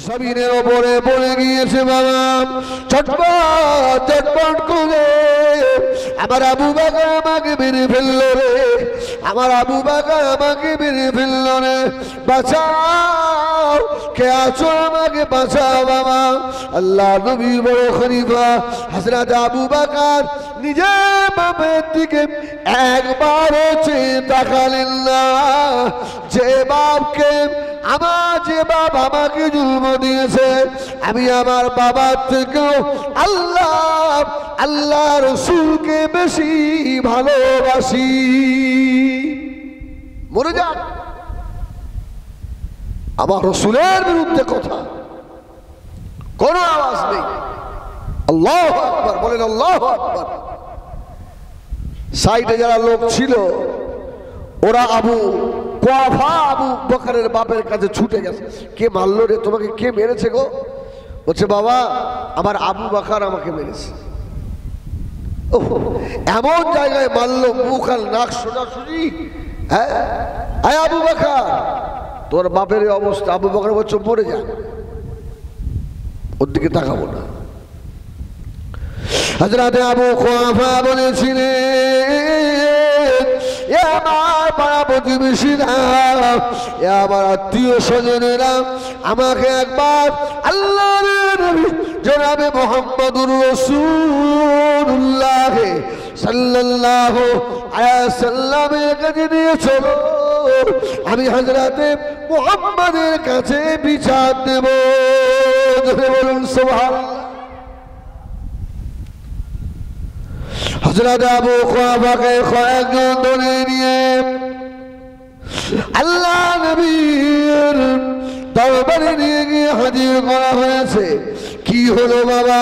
জমিনের ওপরে পড়ে গিয়েছে বাবা। চটপট চটপট করে আমার আবু বকর আমাকে মেরে ফেললো রে, আমার আবু বকর আমাকে মেরে ফেললো রে, বাঁচাও, কে আছো আমাকে বাঁচাও বাবা। আল্লাহ নবীর বড় খলিফা হযরত আবু বকর নিজে বাপের দিকে একবারও চেয়ে তাকালেন না। যে বাপকে যে বাপ আমাকে জন্ম দিয়েছে, আমি আমার বাবার থেকেও আল্লাহ রসুলকে বেশি ভালোবাসি। মরে যান, আমার রসুলের বিরুদ্ধে কথা, কোনো আওয়াজ নেই। আল্লাহু আকবার বলেন, আল্লাহু আকবার। সাইডে যারা লোক ছিল ওরা আবু বকরের বাপের কাছে ছুটে গেছে। কে মারলো রে তোমাকে, কে মেরেছে গো? বলছে বাবা আমার আবু বকর আমাকে মেরেছে। এমন জায়গায় মারলো, মুখ আর নাক সোজাসুজি। হ্যাঁ আবু বকর, তোর বাপের অবস্থা। আবু বকর বলছে মরে যা, ওর দিকে তাকাবো না। হযরত আবু কুহাফা বলেছিলেন, আমার পাড়া প্রতিবেশীরা, আমার আত্মীয় স্বজনেরা আমাকে একবার আল্লাহর নবী জনাবে মুহাম্মদুর রাসূলুল্লাহ সাল্লাল্লাহু আলাইহি ওয়াসাল্লামের কাছে নিয়ে চলো, আমি হযরতে মুহাম্মদের কাছে বিচার দেব। বলুন সুবহানাল্লাহ। হযরত আবু কুহাফাকে কয়েকজন ধরে নিয়ে আল্লাহ নবীর দরবারে নিয়ে গিয়ে হাজির করা হয়েছে। কি হলো বাবা,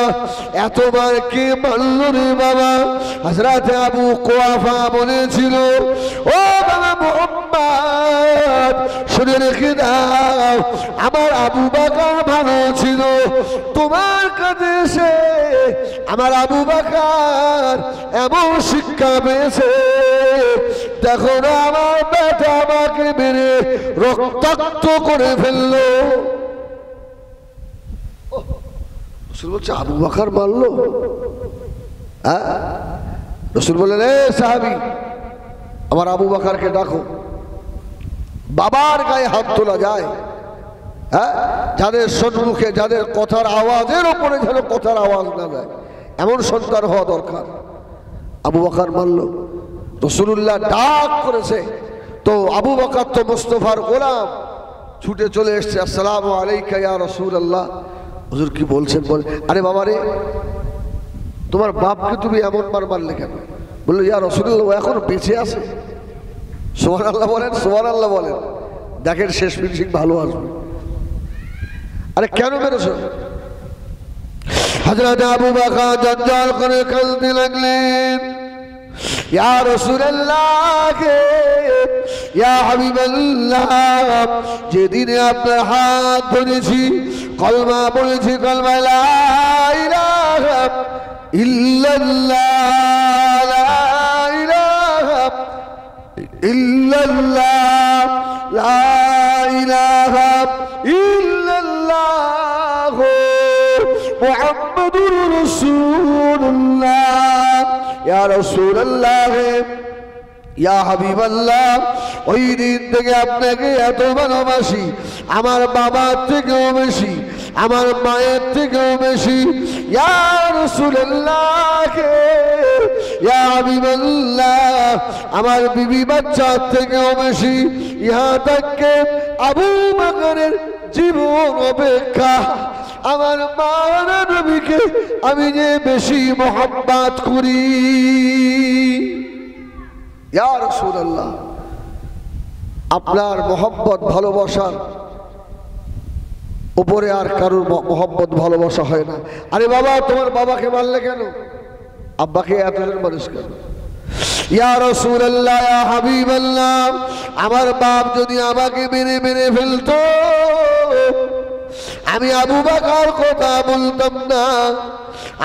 এতবার কে মারল রে বাবা? হযরত আবু কুহাফা বলেছিল, ও বাবা মুহাম্মদ শুনে রেখে দাও, আমার আবু বকর ভালো ছিল, তোমার কাছে এসে আমার আবু বকর এমন শিক্ষা পেয়েছে, দেখো না আমার বেটা আমাকে মেরে রক্তাক্ত করে ফেললো। রসুল বলছে আবু বকর মারলো? রসুল বললেন, এ সাহাবী আমার আবু বকরকে ডাকো। বাবার গায়ে হাত তোলা যায়? যাদের সম্মুখে, যাদের কথার আওয়াজের ওপরে যেন কথার আওয়াজ না যায়, এমন সন্তান হওয়া দরকার। আবু বকর মারল, রাসূলুল্লাহ ডাক করেছে তো আবু বকর তো মুস্তাফার গোলাম, ছুটে চলে এসছে, আসসালামু আলাইকা ইয়া রাসূলুল্লাহ। হুজুর কি বলছেন? বলে, আরে বাবা রে, তোমার বাপকে তুমি এমন মারলে কেন? বললো, ইয়া রাসূলুল্লাহ ও এখনো বেঁচে আছে। সুবহানাল্লাহ বলেন, সুবহানাল্লাহ বলেন। দেখেন শেষ ফিনিশিং ভালো আসবে। আরে কেন মেরেছ? হযরত আবু বকর জঞ্জাল করে কাঁদতে লাগলেন, ইয়া রাসূলুল্লাহ, ইয়া হাবিবাল্লাহ, যেদিনে আপনার হাত ধরেছি, কলমা বলেছি, কলমা লা ইলাহা ইল্লাল্লাহ, লা ইলাহা ইল্লাল্লাহ, লা ইলাহা ইল্লাল্লাহ মুহাম্মাদুর রাসূলুল্লাহ, ইয়া রাসূলুল্লাহ, ইয়া হাবিবাল্লাহ, ওই দিন থেকে আপনাকে এত ভালোবাসি, আমার বাবার থেকেও বেশি, আমার মায়ের থেকেও বেশি, ইয়া রাসূলুল্লাহ, ইয়া হাবিবাল্লাহ, আমার বিবি বাচ্চার থেকেও বেশি, ইহা থেকে আবু বকরের জীবন অপেক্ষা আমার মা নবীকে আমি যে বেশি মহব্বত করি। ইয়া রাসূলুল্লাহ, আপনার মহব্বত ভালোবাসার উপরে আর কারোর মহব্বত ভালোবাসা হয় না। আরে বাবা, তোমার বাবাকে মারলে কেন? আব্বাকে এতজন মানুষ কেন? ইয়া রাসূলুল্লাহ, ইয়া হাবিবাল্লাহ, আমার বাপ যদি আমাকে মেরে মেরে ফেলতো, আমি আবু বকর কথা বলতাম না,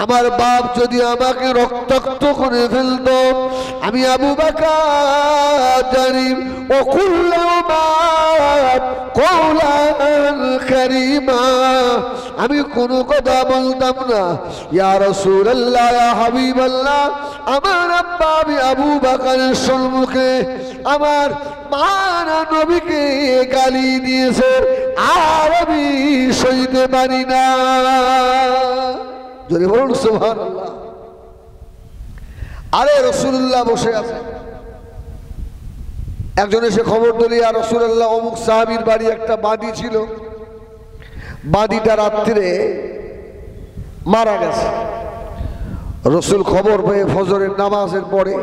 আমার বাপ যদি আমাকে রক্তাক্ত করে ফেলতো, আমি আবু বকর জানি ও কুল্লামা কওলান কারীমা, আমি কোনো কথা বলতাম না। ইয়া রাসূলুল্লাহ, ইয়া হাবিবাল্লাহ, আমার আব্বা আমি আবু বকরের সম্মুখে আমার মানা নবীকে গালি দিয়েছে, আর আমি সইতে পারি না। যদি বলুন সুবহানাল্লাহ। আরে রাসূলুল্লাহ বসে আছে, একজন এসে খবর দিল, ইয়া রাসূলুল্লাহ, অমুক সাহাবীর বাড়ি একটা বাদী ছিল, বাদীটা রাত্রে মারা গেছে। রসুল খবর পেয়ে ফজরের নামাজের পরে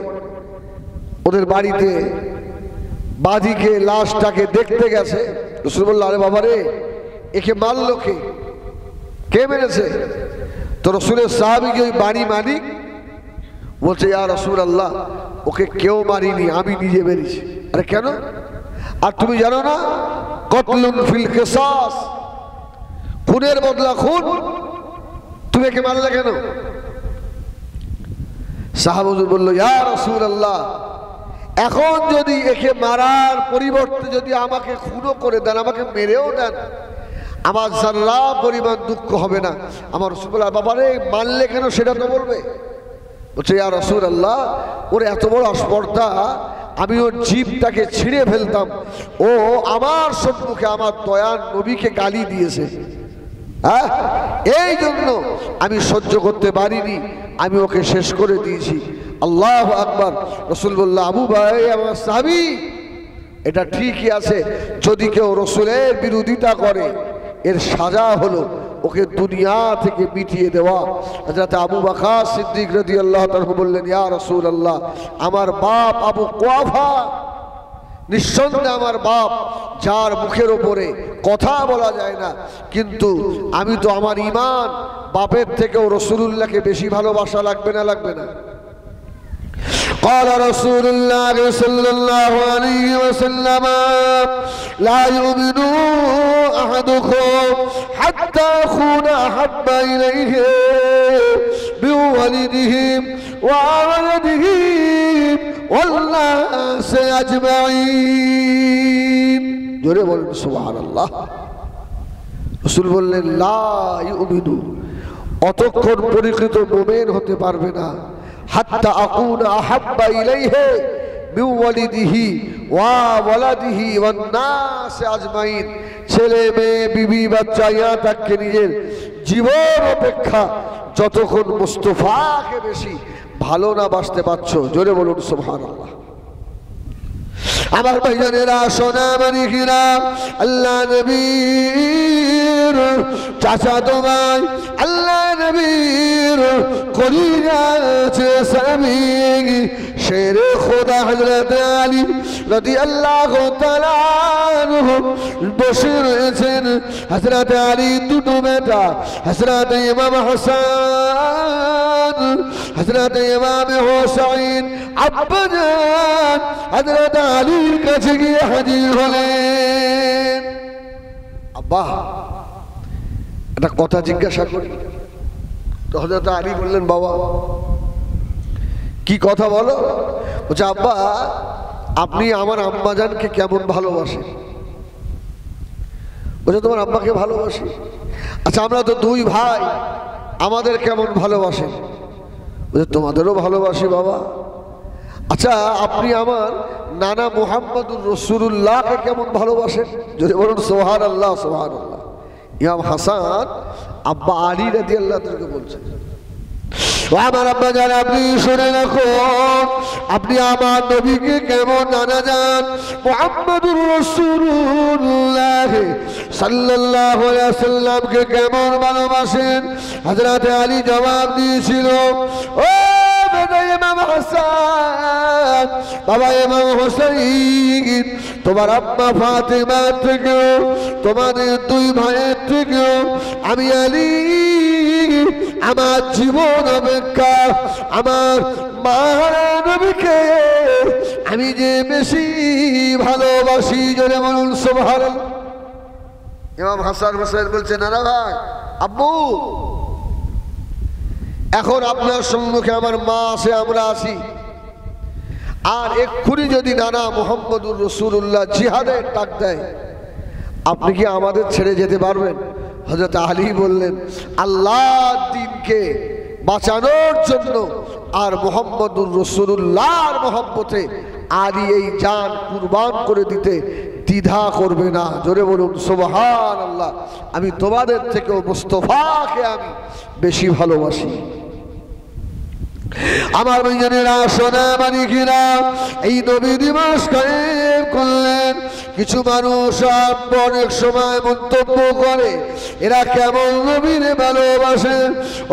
ওদের বাড়িতে বাদীকে লাশটাকে দেখতে গেছে। রসুল বলল, আরে বাবা রে, একে মারলো কে? কে মেরেছে? তো রসুলের সাহাবী ওই বাড়ি মালিক বলছে, ইয়া রাসূলুল্লাহ, ওকে কেউ মারিনি, আমি নিজে মেরেছি। আরে কেন? আর তুমি জানো না কতলুন ফিল কিসাস, খুনের বদলা খুন, তুমি একে মারলে কেন? সাহাবা বলল, ইয়া রাসূলুল্লাহ, এখন যদি একে মারার পরিবর্তে যদি আমাকে খুনও করে দেন, আমাকে মেরেও দেন, আমার যারা পরিমাণ দুঃখ হবে না। আমার রাসূল বলল, বাবারে মারলে কেন সেটা তো বলবে। বলছে, ইয়া রাসূলুল্লাহ, ওর এত বড় স্পর্ধা, আমি ওর জিভটাকে ছিঁড়ে ফেলতাম, ও আমার সম্মুখে আমার দয়ার নবীকে গালি দিয়েছে, হ্যাঁ, এই জন্য আমি সহ্য করতে পারিনি, আমি ওকে শেষ করে দিয়েছি। আল্লাহু আকবার। রসুল বলল, আবু ভাই আমার সাহাবী, এটা ঠিকই আছে, যদি কেউ রসুলের বিরোধিতা করে এর সাজা হলো ওকে দুনিয়া থেকে মিটিয়ে দেওয়া। হযরত আবু বকর সিদ্দিক রাদিয়াল্লাহু তাআলা বললেন, ইয়া রাসূলুল্লাহ, আমার বাপ আবু কুয়াফা, নিঃসন্দেহে আমার বাপ, যার মুখের ওপরে কথা বলা যায় না, কিন্তু আমি তো আমার ঈমান বাপের থেকেও রাসূলুল্লাহকে বেশি ভালোবাসা লাগবে না, লাগবে না? قال رسول الله صلى الله عليه وسلم لا يؤمن أحدكم حتى أكون أحب إليه من والده وولده والناس أجمعين। জোরে বলুন সুবহানাল্লাহ। রাসূল বললেন, লা ইউমিনু, অতক্ষণ পরিকৃত মুমিন হতে পারবে না, হাত্তা আকুনা আহাব্বা ইলাইহি মিন ওয়ালিদিহি ওয়া ওয়ালাদিহি ওয়ান নাস আজমাইন, ছেলে মেয়ে বিবি বাচ্চা ইয়া তাকে নিজের জীবন অপেক্ষা যতক্ষণ মুস্তাফাকে বেশি ভালো না বাসতে পারছো। জোরে বলুন সুবহানাল্লাহ। আমার ভাইজানেরা, সোনা মানিকেরা, আল্লাহ নবীর চাচাতো ভাই, আল্লাহ নবীর কলিজা সাহাবী শেরে খোদা হযরত আলী রাদিয়াল্লাহু তাআলা আনহু বসে রয়েছেন। হযরত আলী দুটো বেটা, হযরত ইমাম হাসান, হযরত ইমাম হুসাইন আব্বাজান হযরত আলীর কাছে গিয়ে হাজির হলেন। আব্বা, একটা কথা জিজ্ঞাসা করি। তো হযরত আলী বললেন, বাবা কি কথা বলো? বলছে, আব্বা আপনি আমার আম্মাজানকে কেমন ভালোবাসেন? বলছে, তোমার আব্বাকে ভালোবাসি। আচ্ছা, আমরা তো দুই ভাই, আমাদের কেমন ভালোবাসেন? বলছে, তোমাদেরও ভালোবাসি বাবা। আচ্ছা, আপনি আমার নানা মুহাম্মদুর রাসূলুল্লাহকে কেমন ভালোবাসেন? যদি বলুন সুবহানাল্লাহ, সুবহানাল্লাহ। ইমাম হাসান আব্বা আলী রাদিয়াল্লাহু তাআলা বলছেন, আমার আব্বা জান, আপনি শুনে রাখুন, আপনি আমার নবীকে কেমন নানা জান মুহাম্মদুর রাসূলুল্লাহ সাল্লাল্লাহু আলাইহি ওয়াসাল্লামকে কেমন ভালোবাসেন? হযরত আলী জবাব দিয়েছিল, ও ইমাম হাসান, বাবা ইমাম হুসাইন, তোমার আম্মা ফাতেমা থেকেও, তোমাদের দুই ভাইয়ের থেকেও আমি আলী আমার জীবন অপেক্ষা আমার মা নবীকে আমি যে বেশি ভালোবাসি। জোরে বলুন সুবহানাল্লাহ। ইমাম হাসান হোসেন বলছে, না না ভাই আব্বু, এখন আপনার সম্মুখে আমার মা আছে, আমরা আছি, আর এক্ষুনি যদি নানা মুহাম্মদুর রাসূলুল্লাহ জিহাদের ডাক দেয়, আপনি কি আমাদের ছেড়ে যেতে পারবেন? হযরত আলী বললেন, আল্লাহর দ্বীনকে বাঁচানোর জন্য আর মুহাম্মদুর রাসূলুল্লাহর মহব্বতে আলী এই জান কুরবান করে দিতে দ্বিধা করবে না। জোরে বলুন সুবহানাল্লাহ। আমি তোমাদের থেকেও মুস্তাফাকে আমি বেশি ভালোবাসি। আমার ভাইজানেরা, সোনা মানিকেরা, এই নবী দিবস কায়েম করলেন। কিছু মানুষ অনেক সময় মন্তব্য করে, এরা কেমন নবীরে ভালোবাসে।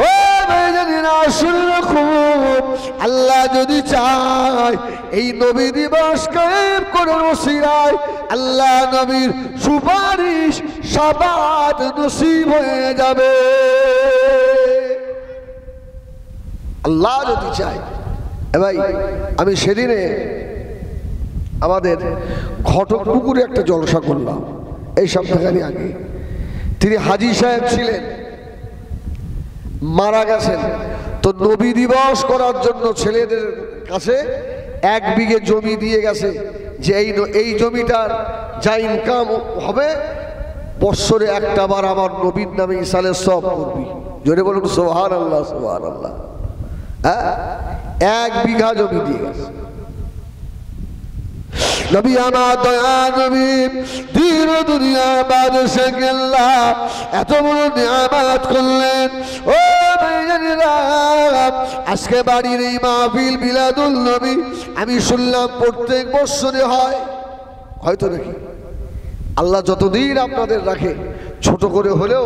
ও ভাইজানেরা, শুনে রাখুন, আল্লাহ যদি চায় এই নবী দিবস কায়েম করার ওসিলায় আল্লাহ নবীর সুপারিশ শাফাত নসিব হয়ে যাবে। আল্লাহ যদি চায়। ভাই, আমি সেদিনে আমাদের ঘটকপুকুরে একটা জলসা করলাম, এই সপ্তাহখানি আগে। তিনি হাজী সাহেব ছিলেন, মারা গেছেন। তো নবী দিবস করার জন্য ছেলেদের কাছে 1 বিঘে জমি দিয়ে গেছে, যে এই জমিটার যা ইনকাম হবে বৎসরে একটা বার আমার নবীর নামে ইসালে সব করবি। জোরে বলুন সুবহানাল্লাহ, সুবহানাল্লাহ। 1 বিঘা জমি দিয়ে গেছে। নবী আমার দয়া নবী দিন দুনিয়া বাদশা গেল্লা এত বড় নিয়ামত করলেন। ও ভাইজানেরা, আজকে বাড়ির এই মাহফিল মিলাদুল নবী আমি শুনলাম প্রত্যেক বছরে হয়, হয়তো নাকি আল্লাহ যতদিন আপনাদের রাখে ছোট করে হলেও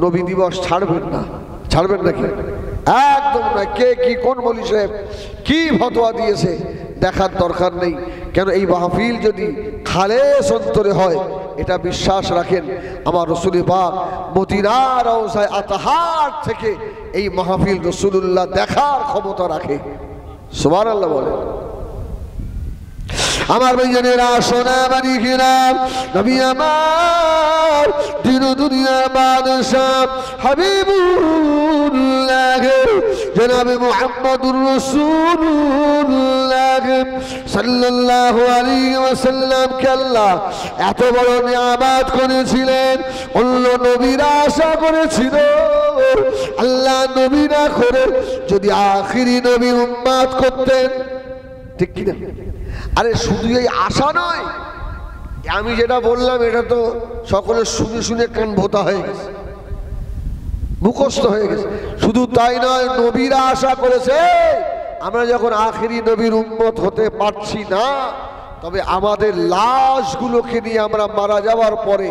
নবী দিবস ছাড়বেন না। ছাড়বেন নাকি? একদম না। কে কি কোন মৌলভী সাহেব কি ফতোয়া দিয়েছে দেখার দরকার নেই। কেন এই মাহফিল যদি খালেস অন্তরে হয়, এটা বিশ্বাস রাখেন আমার রাসূল পাক মদিনা রওজায়ে আতহার থেকে এই মাহফিল রাসূলুল্লাহ দেখার ক্ষমতা রাখে। সুবহানাল্লাহ বলেন। আমার ভাইজানেরা, সোনা মানিকেরা, নবী আমার দিন দুনিয়া বাদশাহ হাবিবুল্লাহ জনাবে মুহাম্মদুর রাসূলুল্লাহ সাল্লাল্লাহু আলাইহি ওয়াসাল্লামকে আল্লাহ এত বড় নিয়ামত করেছিলেন। অন্য নবীরা আশা করেছিল আল্লাহ নবী না করে যদি আখিরি নবী উম্মত করতেন, ঠিক কিনা? আরে শুধু এই আশা নয়, আমি যেটা বললাম এটা তো সকলে শুনে শুনে কান ভোতা হয়ে গেছে, মুখস্থ হয়ে গেছে। শুধু তাই নয়, নবীরা আশা করেছে আমরা যখন আখিরি নবীর উম্মত হতে পারছি না, তবে আমাদের লাশগুলোকে নিয়ে আমরা মারা যাওয়ার পরে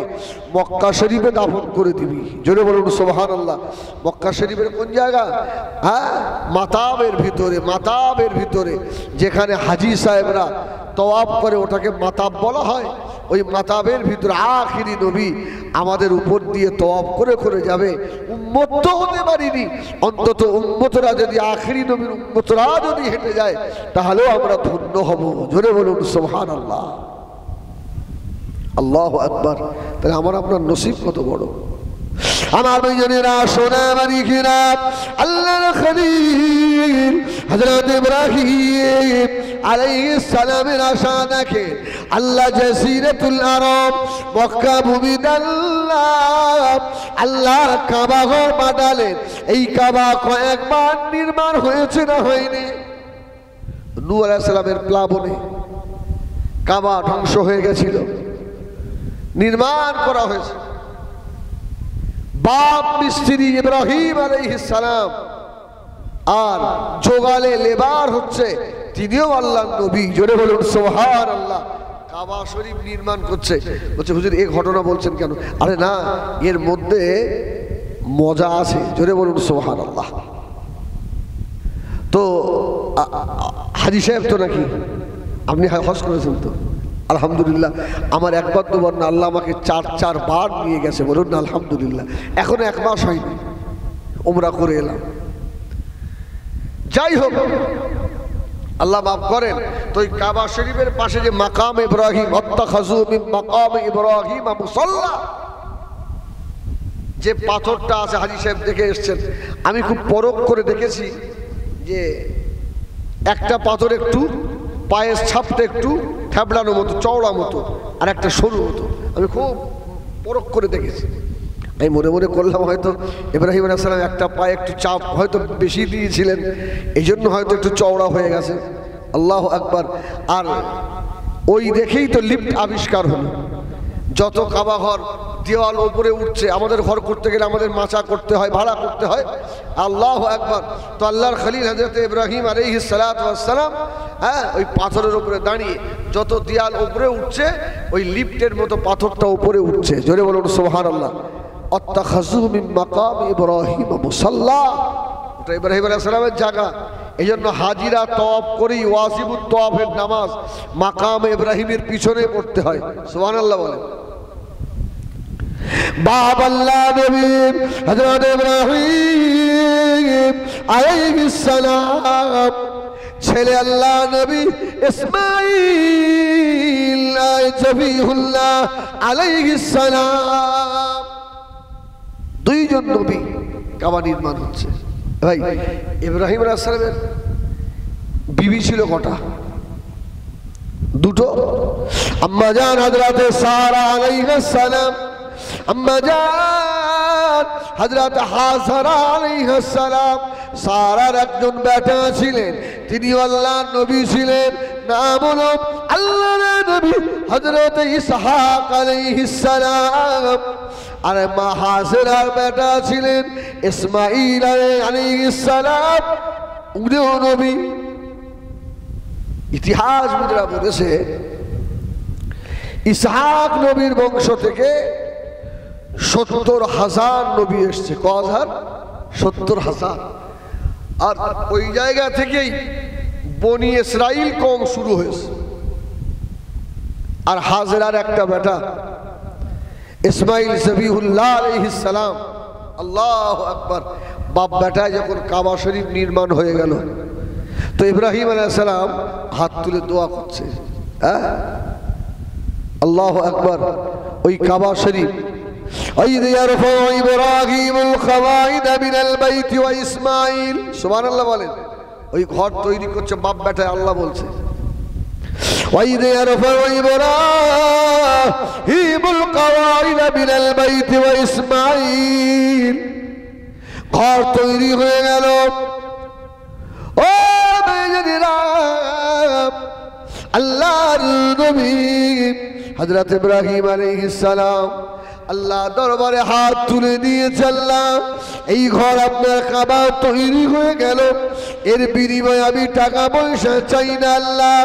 মক্কা শরীফে দাফন করে দিবি। জোরে বলুন সুবহানাল্লাহ। মক্কা শরীফের কোন জায়গা? মাতাবের ভিতরে। মাতাবের ভিতরে যেখানে হাজী সাহেবরা তওয়াফ করে, ওটাকে মাতাব বলা হয়। ওই মাতাবের ভিতরে আখিরি নবী আমাদের উপর দিয়ে তওয়াফ করে করে যাবে। উম্মত তো হতে পারিনি, অন্তত উম্মতরা যদি আখিরি নবীর উম্মতরা যদি হেঁটে যায় তাহলেও আমরা ধন্য হব। জোরে বলুন সুবহানাল্লাহ, আল্লাহু আকবার। তাহলে আমার আপনার নসিব কত বড়। আমার ভাইজানেরা, সোনা মানিকেরা, আল্লাহর খলিল হযরত ইব্রাহিম আলাইহিস সালামের আশা দেখে আল্লাহ জাজিরাতুল আরব মক্কা ভূমিতে আল্লাহ কাবা ঘর বানালেন। এই কাবা কয়েকবার নির্মাণ হয়েছে না হয়নি? নূহ আলাইহিস সালামের প্লাবনে কাবা ধ্বংস হয়ে গেছিল, নির্মাণ করা হয়েছে। বাপ মিস্ত্রি ইব্রাহিম আলাইহিস সালাম, আর জোগালে লেবার হচ্ছে তিনিও আল্লাহর নবী। জোরে বলুন সুবহানাল্লাহ। কাবা শরীফ নির্মাণ করছে। বলছে হুজুর এই ঘটনা বলছেন কেন? আরে না, এর মধ্যে মজা আছে। জোরে বলুন সুবহানাল্লাহ। তো হাজী সাহেব তো নাকি আপনি হজ করেছেন তো? আলহামদুলিল্লাহ। আমার একবার দুবার না, আল্লাহ আমাকে 4 বার নিয়ে গেছে। বলুন না আলহামদুলিল্লাহ। এখনো 1 মাস হয়নি, উমরা করে এলাম। যাই হোক, আল্লাহ মাফ করেন। তো ওই কাবা শরীফের পাশে যে মাকাম ইব্রাহিম, আত্তাখাযু মিন মাকাম ইব্রাহিম মুসাল্লা, যে পাথরটা আছে, হাজী সাহেব দেখে এসছেন, আমি খুব পরখ করে দেখেছি যে একটা পাথর একটু পায়ের ছাপটা একটু থ্যাবলানো মতো, চওড়া মতো, আর একটা সরু মতো। আমি খুব পরখ করে দেখেছি। আমি মনে মনে করলাম হয়তো ইব্রাহিম আলাইহিস সালাম একটা পায়ে একটু চাপ হয়তো বেশি দিয়েছিলেন, এই জন্য হয়তো একটু চওড়া হয়ে গেছে। আল্লাহু আকবার। আর ওই দেখেই তো লিফট আবিষ্কার হলো। যত কাবা ঘর দেওয়াল উপরে উঠছে, আমাদের ঘর করতে গেলে আমাদের মাচা করতে হয়, ভাড়া করতে হয়। আল্লাহু আকবার। তো আল্লাহর খলিল হযরত ইব্রাহিম আলাইহিস সালাতু ওয়াস সালাম, হ্যাঁ, ওই পাথরের উপরে দাঁড়িয়ে যত দেওয়াল উপরে উঠছে ওই লিফটের মতো পাথরটা উপরে উঠছে। জোরে বলুন সুবহানাল্লাহ। আত্তাখাযু মিন মাকাম ইব্রাহিম মুসাল্লা, ওটা ইব্রাহিম আলাইহিস সালামের জায়গা। এই জন্য হাজিরা তওয়াফ করেই ওয়াজিবুত তওয়াফের নামাজ মাকাম ইব্রাহিমের পিছনে পড়তে হয়। সুবহানাল্লাহ বলেন। বাপ আল্লাহ নবী হযরত ইব্রাহিম আলাইহিস সালাম, ছেলে আল্লাহ নবী ইসমাঈল জবিহুল্লাহ আলাইহিস সালাম, দুইজন নবী কাবা নির্মাণ হচ্ছে। ভাই, ইব্রাহিম আলাইহিস সালামের বিবি ছিল কটা? দুটো। আম্মা জান হযরত সারা আলাইহিস সালাম, আম্মা জান হযরত হাজরা আলাইহিস সালাম। সারার একজন বেটা ছিলেন, তিনি আল্লাহর নবী ছিলেন, নাম হলো আল্লাহর নবী হযরত ইসহাক আলাইহিস সালাম। আর মা হাজরার বেটা ছিলেন ইসমাঈল আলাইহিস সালাম, উনিও নবী। ইতিহাসবিদরা বলেছে ইসহাক নবীর বংশ থেকে ৭০,০০০ নবী এসছে। ক হাজার? ৭০,০০০। আর ওই জায়গা থেকেই বনি ইসরাইল কম শুরু হয়েছে। আর হাজরার একটা বেটা ইসমাঈল জবিহুল্লাহ আলাইহিস সালাম, আল্লাহু আকবার, বাপ বেটায় যখন কাবা শরীফ নির্মাণ হয়ে গেল, তো ইব্রাহিম আলাইহিস সালাম হাত তুলে দোয়া করছে। হ্যাঁ, আল্লাহু আকবার। ওই কাবা শরীফ, وإذ يرفع إبراهيم القواعد من البيت وإسماعيل, সুবহানাল্লাহ বলেন। ওই ঘর তৈরি করছে বাপ বেটায়, আল্লাহ বলছে وإذ يرفع إبراهيم القواعد من البيت وإسماعيل, ঘর তৈরি হয়ে গেল। ও বেজনীরা, আল্লাহর নবী হযরত ইব্রাহিম আলাইহিস সালাম আল্লাহ দরবারে হাত তুলে দিয়েছে, আল্লাহ এই ঘর আপনার কাবা তৈরি হয়ে গেল, এর বিনিময়ে আমি টাকা পয়সা চাই না। আল্লাহ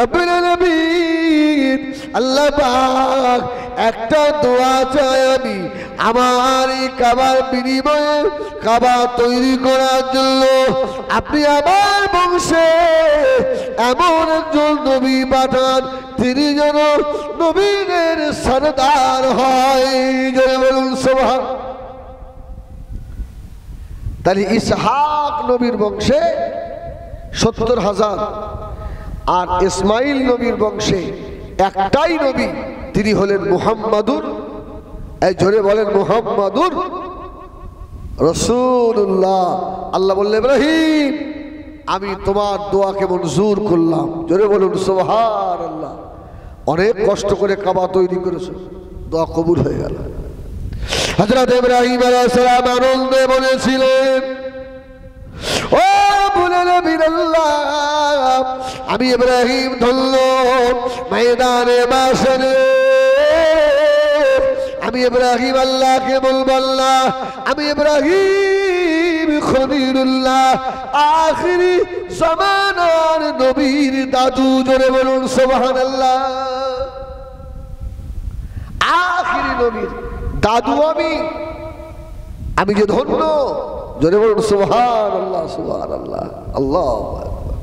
রাব্বুল আলামিন, আল্লাহ পাক একটা দোয়া চাই আমি, আমার এই কাবার বিনিময়ে কাবা তৈরি করার জন্য আপনি আমার বংশে এমন একজন নবী পাঠান, তিনি যেন নবীদের সরদার হয়। জোরে বলুন সুবহানাল্লাহ। তাহলে ইসহাক নবীর বংশে ৭০,০০০, আর ইসমাঈল নবীর বংশে একটাই নবী, তিনি হলেন মুহাম্মাদুর, এই জোরে বলেন মুহাম্মাদুর রাসূলুল্লাহ। আল্লাহ বললেন ইব্রাহিম, আমি তোমার দোয়াকে মঞ্জুর করলাম। জোরে বলুন সুবহানাল্লাহ। অনেক কষ্ট করে কাবা তৈরি করেছে, দোয়া কবুল হয়ে গেল। হযরত ইব্রাহিম আলাইহিস সালাম আনন্দে বলেছিলেন, ও বলেন আল্লাহ, আমি ইব্রাহিম ধন্য ময়দানে মাশরে, আমি ইব্রাহিম আল্লাহকে বলবো, আল্লাহ আমি ইব্রাহিম খলিলুল্লাহ আখিরি জামানার নবীর দাদু। জোরে বলুন সুবহানাল্লাহ। আখিরি নবীর দাদু আমি যে ধন্য। জোরে বলুন সুবহানাল্লাহ, সুবহানাল্লাহ, আল্লাহু আকবার।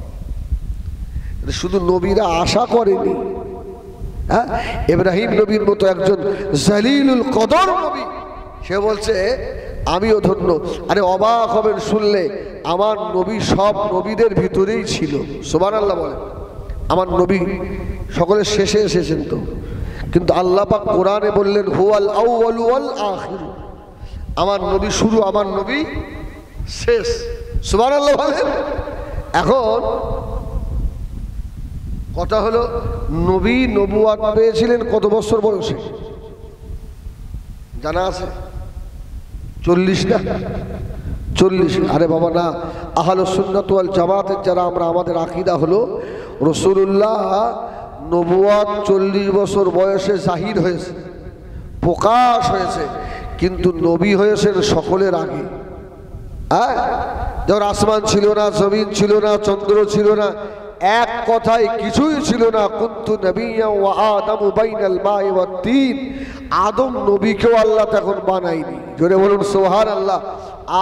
শুধু নবীরা আশা করেনি, হ্যাঁ, ইব্রাহিম নবীর মতো একজন জালিলুল কদর নবী, সে বলছে আমিও ধন্য। আরে অবাক হবেন শুনলে, আমার নবী সব নবীদের ভিতরেই ছিল। সুবহানাল্লাহ বলেন। আমার নবী সকলের শেষে এসেছেন তো, কিন্তু আল্লাহ পাক কোরআনে বললেন হুয়াল আউয়ালু ওয়াল আখির, আমার নবী শুরু, আমার নবী শেষ। সুবহানাল্লাহ বলেন। এখন কথা হলো, নবী নবুয়াত পেয়েছিলেন কত বছর বয়সে জানা আছে? 40 না? 40? আরে বাবা না, আহলুস সুন্নাত ওয়াল জামাতের যারা আমরা, আমাদের আকীদা হলো রাসূলুল্লাহ নবুয়াত 40 বছর বয়সে জাহির হয়েছে, প্রকাশ হয়েছে, কিন্তু নবী হয়েছেন সকলের আগে। হ্যাঁ, যখন আসমান ছিল না, জমিন ছিল না, চন্দ্র ছিল না, এক কথায় কিছুই ছিল না। কুনতু নাবিয়্যা ওয়া আদামু বাইনাল মাই ওয়াত তিন। আদম নবীকেও আল্লাহ তখন বানায়নি। জোরে বলুন সুবহানাল্লাহ।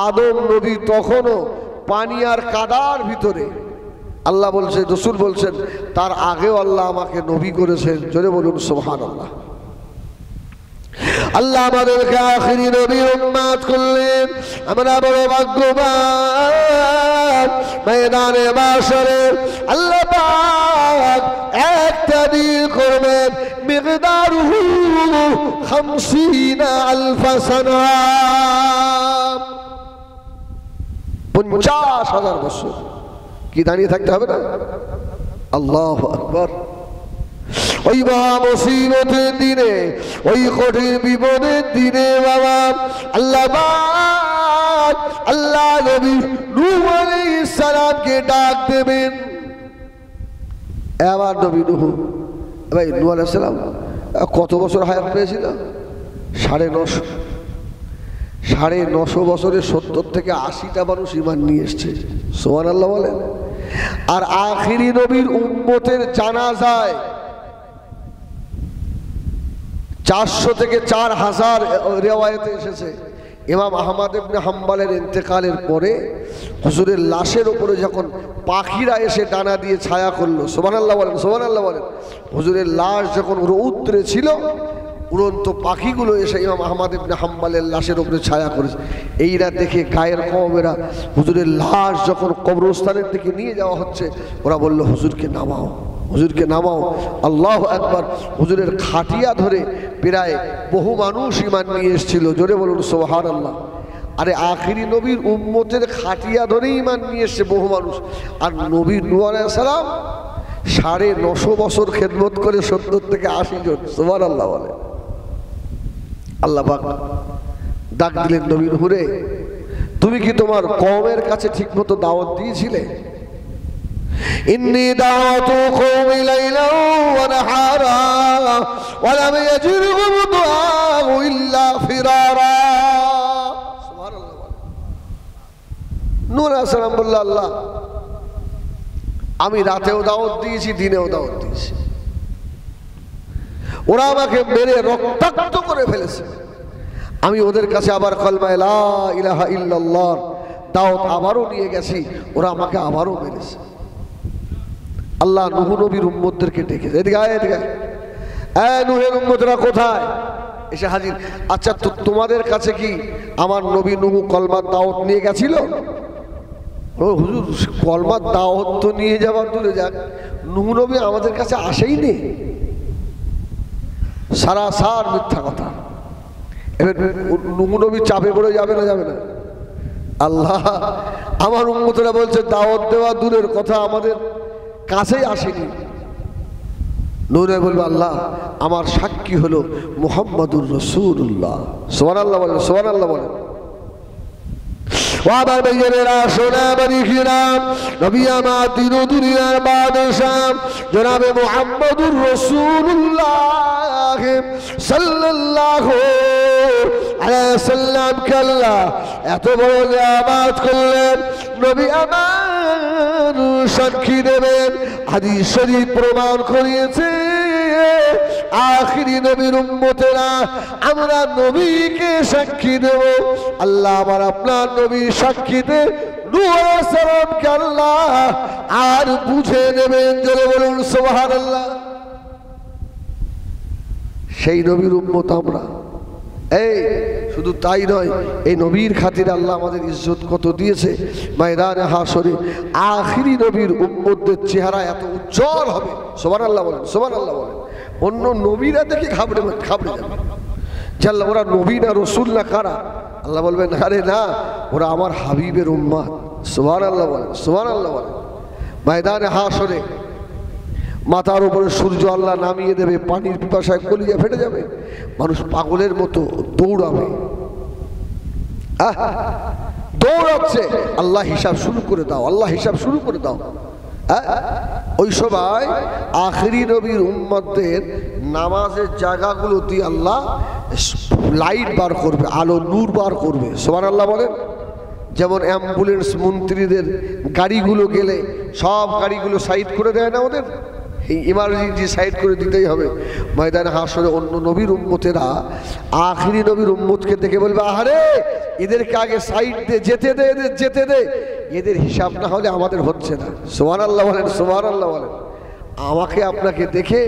আদম নবী তখনও পানি আর কাদার ভিতরে। আল্লাহ বলছে, রাসূল বলছেন, তার আগেও আল্লাহ আমাকে নবী করেছেন। জোরে বলুন সুবহানাল্লাহ। আল্লাহ আমাদেরকে আখিরি নবীর উম্মত করলেন। আমরা বড় ভাগ্যবান। ময়দানে মাশরে আল্লাহ পাক একটা দিন করবেন, মিকদারুহু 50,000 সানা, 50,000 বছর। কি দাঁড়িয়ে থাকতে হবে না? আল্লাহু আকবার। ওই মহা মুসিবতের দিনে, ওই কঠিন বিপদের দিনে বাবা আল্লাহ নবী নূহ আলাইহিস সালামকে ডাক দেবেন। এবার নবী নূহ, ভাই নূহ আলাইহিস সালাম কত বছর হায়াত পেয়েছিল? 950। 950 বছরে 70 থেকে 80টা মানুষ ঈমান নিয়ে এসছে। সুবহানাল্লাহ বলেন। আর আখিরি নবীর উম্মতের জানাজায় 400 থেকে 4000 রিওয়ায়েতে এসেছে। ইমাম আহমদ ইবনে হাম্বলের ইন্তেকালের পরে হুজুরের লাশের উপরে যখন পাখিরা এসে ডানা দিয়ে ছায়া করলো, সুবহানাল্লাহ বলেন, সুবহানাল্লাহ বলেন, হুজুরের লাশ যখন রৌদ্রে ছিল, উড়ন্ত পাখিগুলো এসে ইমাম আহমদ ইবনে হাম্বলের লাশের উপরে ছায়া করেছে। এইরা দেখে গায়ের কওমেরা হুজুরের লাশ যখন কবরস্থানের দিকে নিয়ে যাওয়া হচ্ছে, ওরা বলল, হুজুরকে নামাও, হুজুরকে নামাও। আল্লাহু আকবার। হুজুরের খাটিয়া ধরে প্রায় বহু মানুষ ঈমান নিয়ে এসেছিল। জোরে বলুন সুবহানাল্লাহ। আরে আখিরি নবীর উম্মতের খাটিয়া ধরে ঈমান নিয়ে এসেছে বহু মানুষ। আর নবী নূহ আলাইহিস সালাম 950 বছর খেদমত করে 70 থেকে 80 জন। সুবহানাল্লাহ বলে। আল্লাহ পাক ডাক দিলেন, নবী নূহ রে, তুমি কি তোমার কওমের কাছে ঠিকমতো দাওয়াত দিয়েছিলে? ইন্নী দাওয়াতু কওমি লাইলান ওয়া নাহারা ওয়া লাম ইয়াজিদহুম দুআউ ইল্লা ফিরারা। সুবহানাল্লাহ। নূহ আলাইহিস সালাম বলল, আল্লাহ আমি রাতেও দাওয়াত দিয়েছি, দিনেও দাওয়াত দিয়েছি, ওরা আমাকে মেরে রক্তাক্ত করে ফেলেছে। আমি ওদের কাছে আবার কালেমা লা ইলাহা ইল্লাল্লাহ দাওয়াত আবারও নিয়ে গেছি, ওরা আমাকে আবারও মেরেছে। আল্লাহ নূহ নবীর উম্মতদেরকে ডেকেছে, এদিকে আয়, এদিকে আয়। নূহের উম্মতরা কোথায়? এসে হাজির। আচ্ছা, তোমাদের কাছে কি আমার নবী নূহ কলমার দাওয়াত নিয়ে গেছিল? ও হুজুর, কলমার দাওয়াত তো নিয়ে যাবার দূরে যাক, নূহ নবী আমাদের কাছে আসেই নেই। সারাসার মিথ্যা কথা। এবার নূহ নবী চাপে পড়ে যাবে না, যাবে না? আল্লাহ আমার উম্মতরা বলছে দাওয়াত দেওয়া দূরের কথা, আমাদের কাছেই আসেনি। নূহ নবী বলবে, আল্লাহ আমার সাক্ষী হলো মুহাম্মাদুর রাসূলুল্লাহ। সুবহানাল্লাহ বলেন, সুবহানাল্লাহ বলেন। আমার ভাইয়েরা, সোনাবাড়ি খিরাম, নবী আমার দিন ও দুনিয়ার বাদশাহ জনাবে মুহাম্মাদুর রাসূলুল্লাহ সাল্লাল্লাহু আলাইহি ওয়াসাল্লামকে আল্লাহ এত বড় নিয়ামত করলেন। নবী আমার সাক্ষী দেবেন। হাদিস শরীফ প্রমাণ করিয়েছে, আখিরি নবীর উম্মতেরা আমরা নবীকে সাক্ষী দেব। আল্লাহ আমার আপনার নবী সাক্ষীতে নূহ আলাইহিস সালামকে আল্লাহ আর বুঝে নেবেন। জোরে বলুন সুবহানাল্লাহ। সেই নবীর উম্মত আমরা। এই শুধু তাই নয়, এই নবীর খাতিরে আল্লাহ আমাদের ইজ্জত কত দিয়েছে। ময়দানে হাশরে আখিরি নবীর উম্মতদের চেহারা এত উজ্জ্বল হবে। সুবহানাল্লাহ বলেন, সুবহানাল্লাহ বলেন। অন্য নবীরা দেখে ঘাবড়ে যাবে, জানলা ওরা নবী না রসুল না কারা। আল্লাহ বলবেন আরে না, ওরা আমার হাবিবের উম্মত। সুবহানাল্লাহ বলেন, সুবহানাল্লাহ বলেন। ময়দানে হাশরে মাথার উপরে সূর্য আল্লাহ নামিয়ে দেবে, পানির পিপাসায় কলিজা ফেটে যাবে, মানুষ পাগলের মতো দৌড়াবে, দৌড়াচ্ছে, আল্লাহ হিসাব শুরু করে দাও, আল্লাহ হিসাব শুরু করে দাও। ওই সময় আখেরি নবীর উম্মতদের নামাজের জায়গাগুলো দিয়ে আল্লাহ লাইট বার করবে, আলো নূর বার করবে। সুবহানাল্লাহ বলেন। যেমন অ্যাম্বুলেন্স মন্ত্রীদের গাড়িগুলো গেলে সব গাড়িগুলো সাইড করে দেয় না, ওদের ইমার্জেন্সি সাইড করে দিতেই হবে। ময়দানে হাশরে অন্য নবীর উম্মতেরা আখেরি নবীর উম্মতকে দেখে বলবে আহারে এদেরকে আগে সাইড দে, যেতে দে, এদের যেতে দে, এদের হিসাব না হলে আমাদের হচ্ছে না। সুবহানাল্লাহ বলেন, সুবহানাল্লাহ বলেন। আমাকে আপনাকে দেখে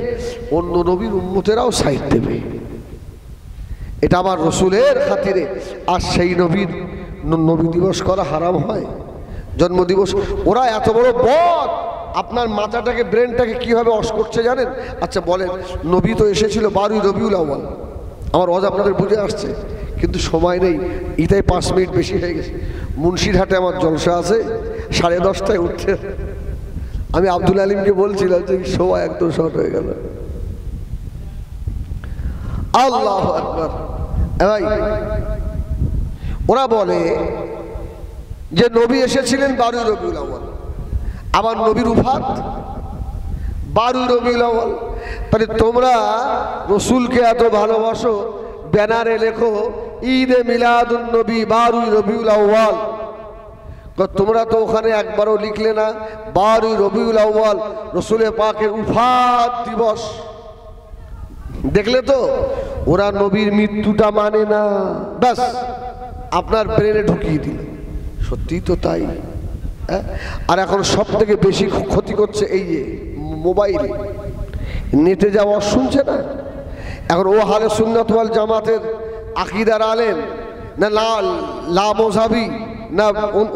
অন্য নবীর উম্মতেরাও সাইড দেবে, এটা আমার রসুলের খাতিরে। আর সেই নবীর নবী দিবস করা হারাম হয়, জন্মদিবস। ওরা এত বড় বদ, আপনার মাথাটাকে ব্রেনটাকে কিভাবে অস করছে জানেন? আচ্ছা বলেন, নবী তো এসেছিল 12ই রবিউল আউয়াল, আমার ওয়াজ আপনাদের বুঝে আসছে, কিন্তু সময় নেই, ইতাই 5 মিনিট বেশি হয়ে গেছে। মুন্সিরহাটে আমার জলসা আছে, 10:30টায় উঠতে। আমি আব্দুল আলিমকে বলছিলাম যে সময় একদম শর্ট হয়ে গেল। আল্লাহু আকবার। ভাই ওরা বলে যে নবী এসেছিলেন 12ই রবিউল আউয়াল, আবার নবীর উফাত 12ই রবিউল আউয়াল। তাহলে তোমরা রসুলকে এত ভালোবাসো, ব্যানারে লেখো ঈদে মিলাদুন নবী 12ই রবিউল আউয়াল, তোমরা তো ওখানে একবারও লিখলে না 12ই রবিউল আউয়াল রসুলে পাকের উফাত দিবস। দেখলে তো, ওরা নবীর মৃত্যুটা মানে না, ব্যাস আপনার ব্রেনে ঢুকিয়ে দিল। সত্যিই তো তাই। আর এখন সব থেকে বেশি ক্ষতি করছে এই যে মোবাইল, নেটে যাওয়া শুনছে না। এখন ও হালে সুন্নাত ওয়াল জামাতের আকীদার আলেম না লা মযহাবি না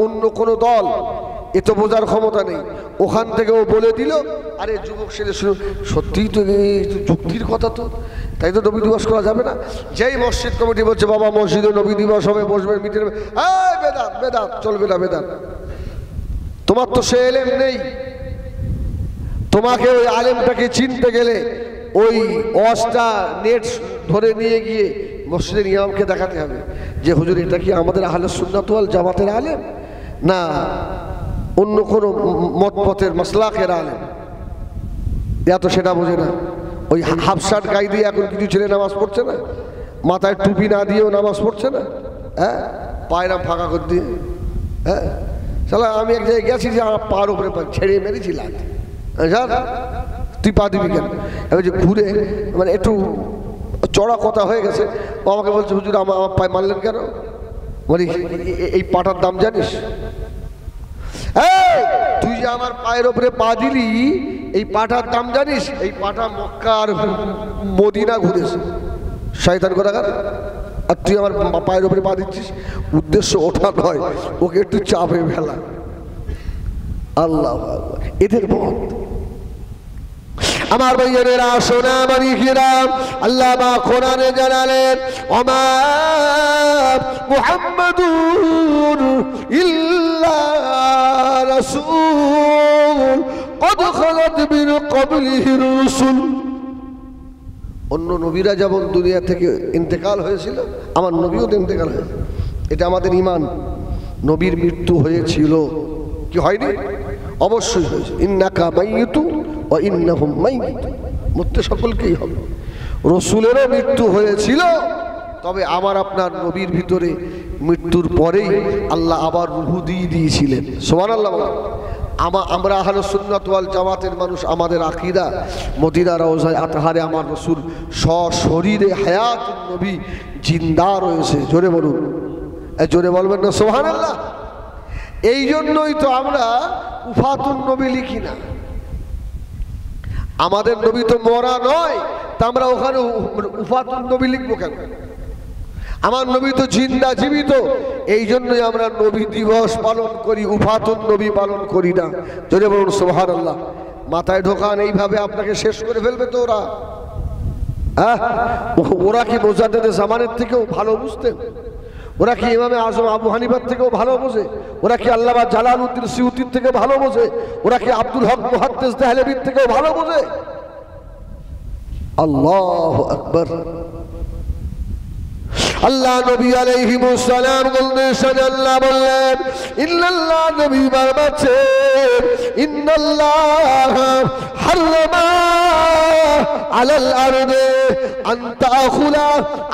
অন্য কোনো দল, এ তো বোঝার ক্ষমতা নেই। ওখান থেকে ও বলে দিল, আরে যুবক ছেলে শুনুন, সত্যিই তো যুক্তির কথা, তো তাই তো নবী দিবস করা যাবে না। যেই মসজিদ কমিটি বলছে বাবা মসজিদে নবী দিবস হবে, বসবেন মিটিং, বেদাত বেদাত, চলবে না বেদাত। তোমার তো সে এলেম নেই, তোমাকে ওই আলেমটাকে চিনতে গেলে ওই ওয়াজটা নেট ধরে নিয়ে গিয়ে মসজিদের ইমামকে দেখাতে হবে যে হুজুর এটা কি আমাদের আহলে সুন্নাত ওয়াল জামাতের আলেম না অন্য কোনো মতপথের মাসলাকের আলেম। এত সেটা বোঝে না। ওই হাফ শার্ট গায়ে দিয়ে এখন কিছু ছেলে নামাজ পড়ছে না, মাথায় টুপি না দিয়েও নামাজ পড়ছে না, হ্যাঁ, পায়রা ফাঁকা করে দিয়ে। হ্যাঁ শালা, আমি এক জায়গায় গেছি যে আমার পার উপরে ছেড়ে মেরেছি লাথ, তুই পা দিবি কেন? এবার যে ঘুরে মানে একটু চড়া কথা হয়ে গেছে, ও আমাকে বলছে হুজুর আমার পায়ে মারলেন কেন? বলি এই পাটার দাম জানিস? তুই যে আমার পায়ের ওপরে পা দিলি, এই পাটার দাম জানিস? এই পাটা মক্কা আর মদিনা ঘুরেছে, শয়তান কোথাকার। আর তুই আমার পায়ের ওপরে পা দিচ্ছিস, উদ্দেশ্য ওঠা নয়, ওকে একটু চাপে ফেলা। আল্লাহ এদের মত। আমার ভাইয়েরা সোনা মানিকেরা, আল্লাহ মা কোরআনে জানালেন ওমা মুহাম্মাদুর ইল্লা রাসূল কদ খালাত মিন ক্বাবলিহির রাসূল। অন্য নবীরা যেমন দুনিয়া থেকে ইন্তেকাল হয়েছিল, আমার নবীও তো ইন্তেকাল হয়েছে, এটা আমাদের ঈমান। নবীর মৃত্যু হয়েছিল, কি হয়নি? অবশ্যই হয়েছে। ইন্নাকা মাইয়িতুন ওয়া ইন্নাহুম মাইয়িতুন, মরতে সকলকেই হবে। রসুলেরও মৃত্যু হয়েছিল, তবে আমার আপনার নবীর ভিতরে মৃত্যুর পরেই আল্লাহ আবার রূহ দিয়ে দিয়েছিলেন। সুবহানাল্লাহ। আমরা আহলে সুন্নাত ওয়াল জামাতের মানুষ, আমাদের আকীদা মদিনা রওজায়ে আতহারে আমার রসুল সশরীরে হায়াতুন নবী জিন্দা রয়েছে। জোরে বলুন, জোরে বলবেন না সুবহানাল্লাহ। এই জন্যই তো আমরা উফাতুন নবী লিখি না। আমাদের নবী তো মরা নয়, তা আমরা ওখানে উফাতুন নবী লিখবো কেন? আমার নবী তো জিন্দা জীবিত, এই জন্যই আমরা নবী দিবস পালন করি, উফাতুন নবী পালন করি না। যদি বলুন সুবহানাল্লাহ। মাথায় ঢোকান, এইভাবে আপনাকে শেষ করে ফেলবে তো ওরা। ওরা কি মুজাদ্দেদে জামানের থেকেও ভালো বুঝতেন? ওরা কি ইমামে আজম আবু হানিফার থেকেও ভালো বোঝে? ওরা কি আল্লামা জালালউদ্দিন সিউতির থেকে ভালো বোঝে? ওরা কি আব্দুল হক মুহাদ্দিস দেহলভীর থেকেও ভালো বোঝে? আল্লাহু আকবার। আল্লাহ নবী আলাইহিস সালাম বললেন, আল্লাহ বললেন ইন্নাল্লাহ, নবী বলছেন ইন্নাল্লাহ হারামা আলাল আরদে আন তাখুলা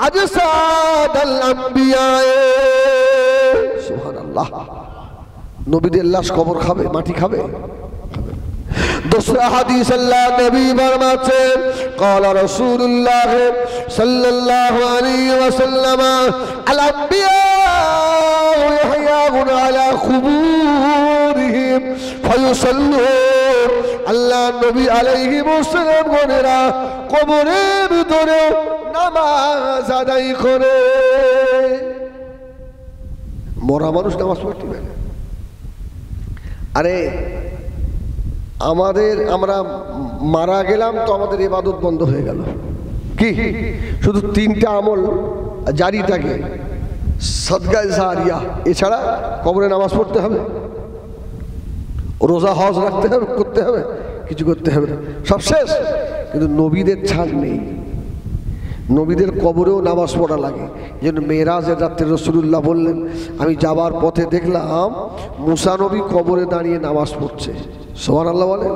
আজসাদাল আম্বিয়া। সুবহানাল্লাহ। নবীদের লাশ কবর খাবে, মাটি খাবে? दूसरा हदीस अल्लाह नबी फरमाते قال رسول الله صلى الله عليه وسلم الانبياء يحيون على قبورهم فيصلون। আল্লাহ নবী আলাইহিস সালাম গনেরা কবরের ভিতরে নামাজ আদায় করে। মরা মানুষ নামাজ পড়তে পারে? আরে আমরা মারা গেলাম তো আমাদের ইবাদত বন্ধ হয়ে গেল কি? শুধু তিনটা আমল জারি থাকে, সদকা জারিয়া, এছাড়া কবরে নামাজ পড়তে হবে, রোজা হজ রাখতে হবে, করতে হবে, কিছু করতে হবে না, সব শেষ। কিন্তু নবীদের ছাড় নেই, নবীদের কবরেও নামাজ পড়া লাগে। এই জন্য মেরাজের রাত্রে রাসূলুল্লাহ বললেন, আমি যাবার পথে দেখলাম মুসা নবী কবরে দাঁড়িয়ে নামাজ পড়ছে। সুবহানাল্লাহ বলেন।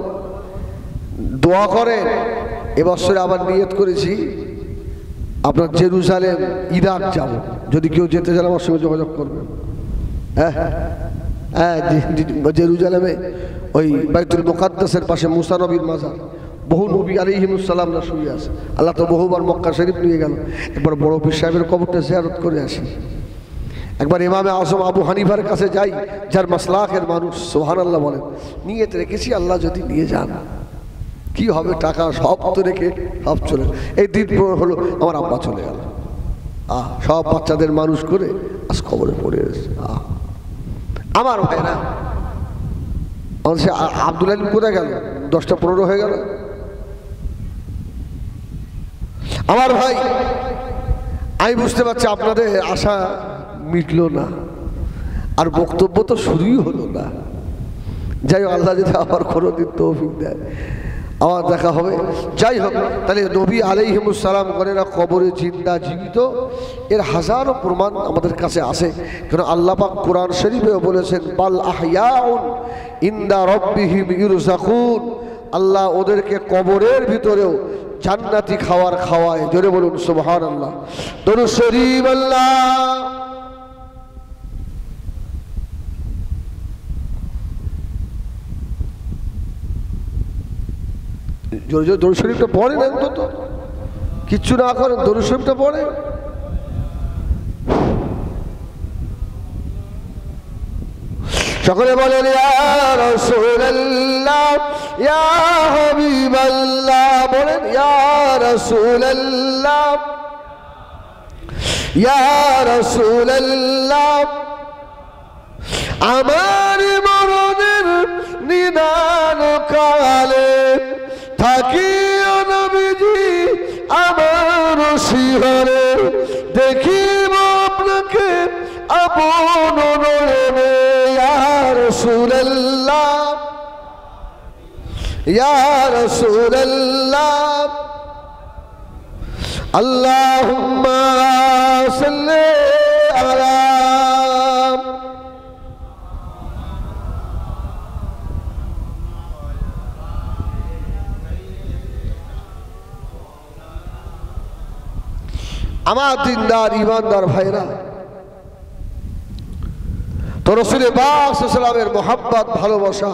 দোয়া করেন। এবছরে আবার নিয়ত করেছি আপনার জেরুজালেম ইরাক যাব, যদি কেউ যেতে চান আমার সঙ্গে যোগাযোগ করবেন। হ্যাঁ হ্যাঁ, জেরুজালেমে ওই বাইতুল মুকাদ্দাসের পাশে মুসা নবীর মাজার, বহু নবী আলাইহিমুস সালামরা শুয়ে আছে। আল্লাহ তো বহুবার মক্কা শরীফ নিয়ে গেল, একবার বড় পীর সাহেবের কবরটা জিয়ারত করে আসি। একবার ইমামে আজম আবু হানিফার কাছে যাই, যার মাসলাকের মানুষ। সুবহানাল্লাহ বলেন। নিয়ত রেখেছি আল্লাহ যদি নিয়ে যান, কি হবে? টাকা সব তো রেখে সব চলে। এই দিন হলো আমার আব্বা চলে গেল, সব বাচ্চাদের মানুষ করে আজ কবরে পড়ে এসেছে। আমার ভাই না, সে আব্দুল আলিম কোথায় গেল? 10টা 15 হয়ে গেল। আমার ভাই, আমি বুঝতে পারছি আপনাদের আশা মিটল না, আর বক্তব্য তো শুরুই হলো না। যাই হোক, আল্লাহ যদি আবার কোনোদিন তৌফিক দেয় আবার দেখা হবে। যাই হোক, তাহলে নবী আলাইহিমুস সালাম করেনা কবরে জিন্দা জীবিত, এর হাজারো প্রমাণ আমাদের কাছে আছে। কেন আল্লাহ পাক কোরআন শরীফেও বলেছেন বাল আহইয়াউন ইনদা রাব্বিহিম ইরযাকুন। আল্লাহ ওদেরকে কবরের ভিতরেও জান্নাতি খাওয়ার খাওয়ায়। জোরে বলুন সুবহানাল্লাহ। দরুদ শরীফ। আল্লাহ জোরে জোরে দরুদ শরীফটা পড়েন, অন্তত কিচ্ছু না করেন, দরুদ শরীফটা পড়েন। সকলে বলেন ইয়া রাসূলুল্লাহ ইয়া হাবিবাল্লাহ। বলেন ইয়া রাসূলুল্লাহ ইয়া রাসূলুল্লাহ। আমার মরণের নিদান কালে থাকিও নবীজি আমার শিহরে, দেখিব আপনাকে আপন নয়নে। ইয়া রাসূলুল্লাহ ইয়া রাসূলুল্লাহ। আল্লাহুম্মা সাল্লি আলা। আমার দিনদার ইমানদার ভাইরা, তো রাসূল পাক সাল্লাল্লাহু আলাইহি ওয়াসাল্লামের মুহাব্বত, ভালোবাসা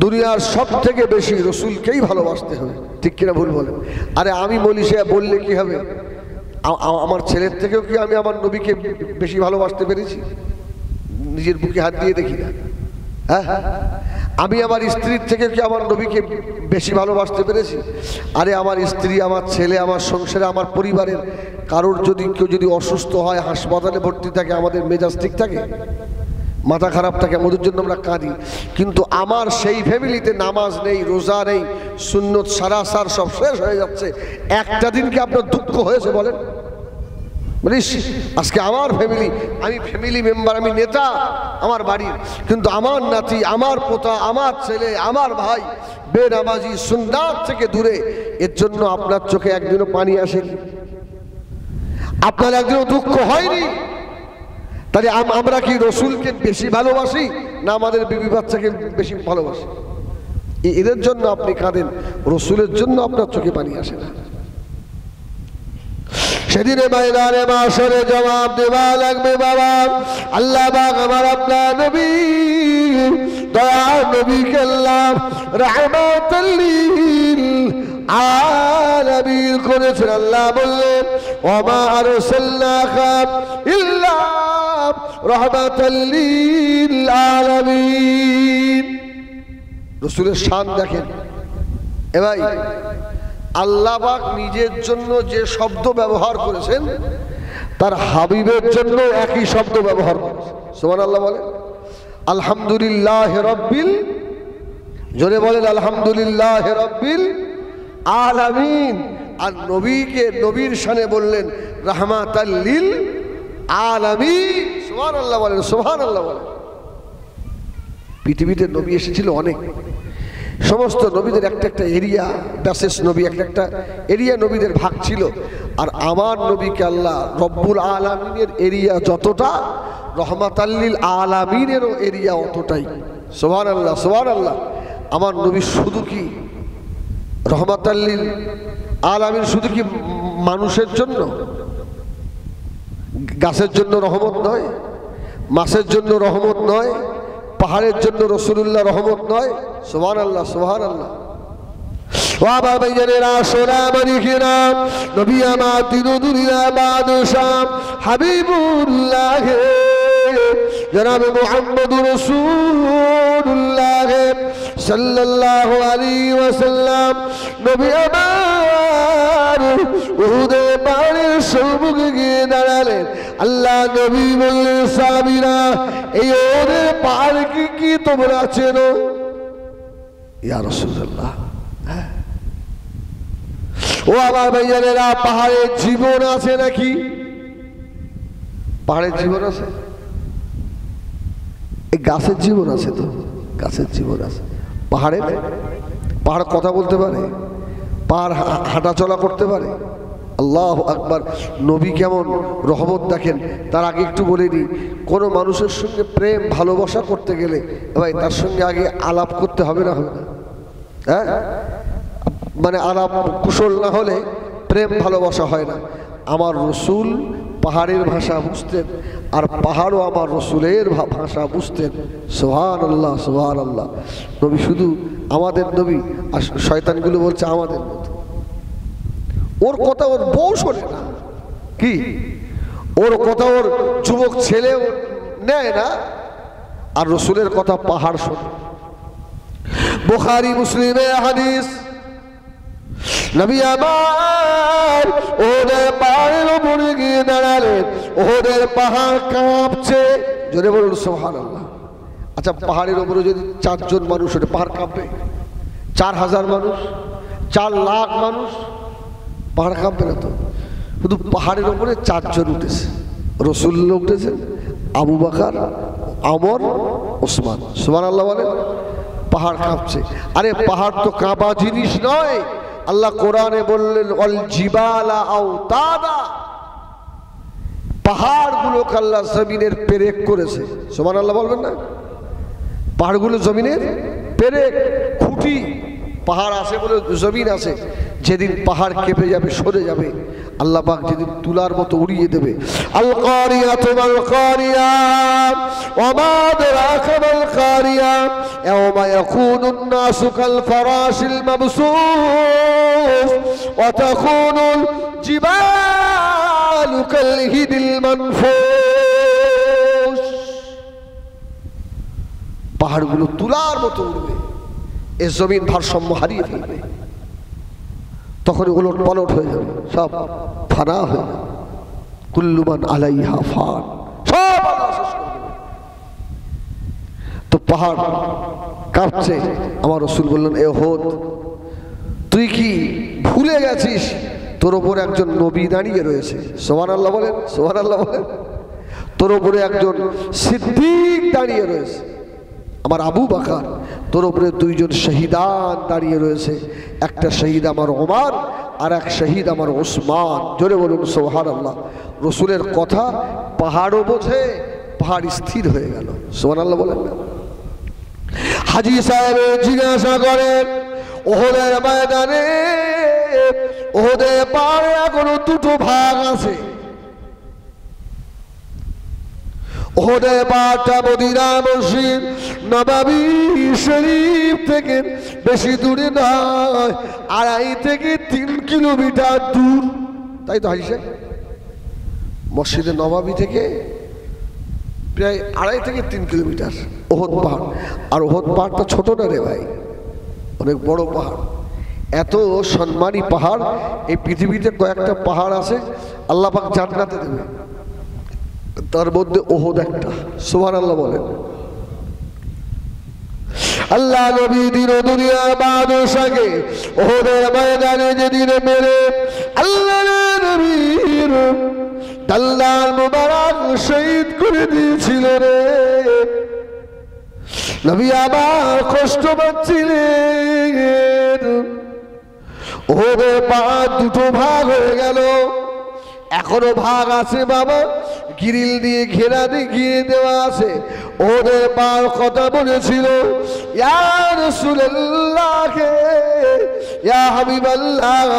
দুনিয়ার সব থেকে বেশি রসুলকেই ভালোবাসতে হবে। ঠিক কিনা ভুল বলেন? আরে আমি বলি, সে বললে কি হবে? আমার ছেলের থেকেও কি আমি আমার নবীকে বেশি ভালোবাসতে পেরেছি? নিজের বুকে হাত দিয়ে দেখি না। হ্যাঁ, আমি আমার স্ত্রীর থেকে কি আমার নবীকে বেশি ভালোবাসতে পেরেছি? আরে আমার স্ত্রী, আমার ছেলে, আমার সংসারে, আমার পরিবারের কারোর যদি কেউ যদি অসুস্থ হয়, হাসপাতালে ভর্তি থাকে, আমাদের মেজাজ ঠিক থাকে, মাথা খারাপ থাকে, আমাদের জন্য আমরা কাঁদি। কিন্তু আমার সেই ফ্যামিলিতে নামাজ নেই, রোজা নেই, সুন্নত সারাসার সব শেষ হয়ে যাচ্ছে, একটা দিন কি আপনার দুঃখ হয়েছে বলেন? বলিস আজকে আমার ফ্যামিলি, আমি ফ্যামিলি মেম্বার, আমি নেতা আমার বাড়ির, কিন্তু আমার নাতি, আমার পোতা, আমার ছেলে, আমার ভাই বেনামাজি, সুন্নাত থেকে দূরে, এর জন্য আপনার চোখে একদিনও পানি আসেনি? আপনার একদিনও দুঃখ হয়নি? তাহলে আমরা কি রসুলকে বেশি ভালোবাসি না আমাদের বিবি বাচ্চাকে বেশি ভালোবাসি? এদের জন্য আপনি কাঁদেন, রসুলের জন্য আপনার চোখে পানি আসে না। সেদিনে ময়দানে মাশরে জবাব দেওয়া লাগবে বাবা। আল্লাহ পাক আমার আপনার নবী, দয়ার নবীকে আল্লাহ রাহমাতাল লিল আলামিন করেছেন। আল্লাহ বললেন ওয়া মা আরসালনাকা ইল্লা রাহমাতাল লিল আলামিন। রাসূলের শান দেখেন। এ ভাই, আল্লাহ পাক নিজের জন্য যে শব্দ ব্যবহার করেছেন তার হাবিবের জন্য একই শব্দ ব্যবহার করেছেন। সুবহানাল্লাহ বলেন। আলহামদুলিল্লাহ রাব্বিল, জোরে বলেন আলহামদুলিল্লাহ রাব্বিল আলামিন। আর নবীকে নবীর শানে বললেন রাহমাতাল লিল আলামিন। সুবহানাল্লাহ বলেন, সুবহানাল্লাহ বলেন। পৃথিবীতে নবী এসেছিল অনেক, সমস্ত নবীদের একটা একটা এরিয়া, ব্যাসেস নবী একটা এরিয়া নবীদের ভাগ ছিল। আর আমার নবীকে আল্লাহ রব্বুল আলামিনের এরিয়া যতটা, রহমাতাল্লিল আলামিনেরও এরিয়া অতটাই। সুবহানাল্লাহ, সুবহানাল্লাহ। আমার নবী শুধু কি রহমাতাল্লিল আলামিন শুধু কি মানুষের জন্য, গাছের জন্য রহমত নয়, মাছের জন্য রহমত নয়, পাহাড়ের জন্য রাসূলুল্লাহ রহমত নয়। সুবহানাল্লাহ, সুবহানাল্লাহ। ওয়া বাবাইজানেরা, সোনা মানিকেরা, নবী আমার দিন দুনিয়া বাদশাহ হাবিবুল্লাহ জনাবে মুহাম্মদুর রাসূলুল্লাহ সাল্লাল্লাহু আলাইহি ওয়াসাল্লাম নবী আমার উহুদে পাহাড়ের সম্মুখে গিয়ে দাঁড়ালেন। আল্লাহ নবী বললেন সাহাবীরা, এই উহুদের পাহাড় কি তোমরা চেনো? ইয়া রাসূলুল্লাহ। ও আমার ভাইজানেরা, পাহাড়ের জীবন আছে নাকি? পাহাড়ের জীবন আছে? এই গাছের জীবন আছে তো, গাছের জীবন আছে। পাহাড় কথা বলতে পারে, পাহাড় হাঁটা চলা করতে পারে। আল্লাহু আকবার। নবী কেমন রহমত দেখেন। তার আগে একটু বলে দিই, কোনো মানুষের সঙ্গে প্রেম ভালোবাসা করতে গেলে ভাই তার সঙ্গে আগে আলাপ করতে হবে না? হবে না? হ্যাঁ, মানে আলাপ কুশল না হলে প্রেম ভালোবাসা হয় না। আমার রসুল পাহাড়ের ভাষা বুঝতেন, আর পাহাড়ও আমার রসুলের ভাষা বুঝতেন। সুবহানাল্লাহ, সুবহানাল্লাহ। নবী শুধু আমাদের নবী, আর শয়তানগুলো বলছে আমাদের মতো। ওর কথা ওর বউ শোনে না, কি ওর কথা ওর যুবক ছেলে নেয় না, আর রসুলের কথা পাহাড় শোনে। বুখারী মুসলিমে হাদিস, নবী আমার ওদের পাহাড়ের উপরে গিয়ে দাঁড়ালেন। ওদের পাহাড় কাঁপছে। জোরে বলুন সুবহানাল্লাহ। আচ্ছা, পাহাড়ের উপরে যদি 4 জন মানুষ ওঠে, পাহাড় কাঁপবে? 4000 মানুষ, 4 লাখ মানুষ, পাহাড় কাঁপবে না তো? শুধু পাহাড়ের উপরে 4 জন উঠেছে। রাসূলুল্লাহ উঠেছেন, আবু বকর, ওমর, ওসমান। সুবহানাল্লাহ বলেন। পাহাড় কাঁপছে। আরে পাহাড় তো কাঁপা জিনিস নয়। আল্লাহ কোরআনে বললেন ওয়াল জিবালা আওতাদা, পাহাড়গুলোকে আল্লাহ জমিনের পেরেক করেছে। সুবহানাল্লাহ বলবেন না? পাহাড়গুলো জমিনের পেরেক, খুঁটি। পাহাড় আছে বলে জমিন আছে। যেদিন পাহাড় কেঁপে যাবে, সরে যাবে, আল্লাহ পাক যেদিন তুলার মতো উড়িয়ে দেবে। আল কারিয়াতু মাল কারিয়া ওয়া মা আদরাকা মাল কারিয়া ইয়াওমা ইয়াকুনুন নাসু কাল ফারাশিল মাবসুস ওয়া তাকুনুল জিবালু কাল হিদিল মানফুস। পাহাড়গুলো তুলার মতো উড়বে, এ জমিন ভারসাম্য হারিয়ে ফেলবে। তখন উলট পালট হয়ে যাবে, সব ফানা হয়ে যাবে। কুল্লু মান আলাইহা ফান, সব আল্লাহ শেষ করে দেবে। তো পাহাড় কাঁপছে। আমার রাসূল বললেন, এ উহুদ, তুই কি ভুলে গেছিস তোর উপরে একজন নবী দাঁড়িয়ে রয়েছে, সুবহানাল্লাহ বলেন, সুবহানাল্লাহ বলেন। তোর উপরে একজন সিদ্দিক দাঁড়িয়ে রয়েছে, আমার আবু বকর। তোর উপরে দুইজন শহীদান দাঁড়িয়ে রয়েছে, একটা শহীদ আমার ওমর আর এক শহীদ আমার ওসমান। জোরে বলুন সুবহানাল্লাহ। রসুলের কথা পাহাড়ও বোঝে, পাহাড় স্থির হয়ে গেল। সুবহানাল্লাহ বলেন না? হাজী সাহেব জিজ্ঞাসা করেন, ওহদের ময়দানে, ওহদের পাহাড়ে এখনো দুটো ভাগ আছে। ওহদের পাহাড়টা মদিনা মসজিদ নববী শরীফ থেকে বেশি দূরে নয়, 2.5 থেকে 3 কিলোমিটার দূর। তাই তো হাজী সাহেব, মসজিদে নববী থেকে প্রায় 2.5 থেকে 3 কিলোমিটার ওহদ পাহাড়। আর ওহদ পাহাড়টা ছোট না রে ভাই, অনেক বড় পাহাড়। এত সম্মানী পাহাড় এই পৃথিবীতে কয়েকটা পাহাড় আছে আল্লাহ পাক জান্নাতে দেবে, তার মধ্যে ওহদ একটা। সুবহানাল্লাহ বলেন। আল্লাহ নবী দিন দুনিয়া বাদশাকে ওহদের ময়দানে যেদিন মেরে আল্লাহ নবীর দাল্লাল মুবারক শহীদ করে দিয়েছিল রে, নবী আবার কষ্ট পাচ্ছিলেন। ওহদের পাহাড় দুটো ভাগ হয়ে গেল, এখনো ভাগ আছে বাবা, গ্রিল দিয়ে ঘেরা দিয়ে দেওয়া আছে। ওদের পার কথা বলেছিল, ইয়া রাসূলুল্লাহ, ইয়া হাবিবাল্লাহ,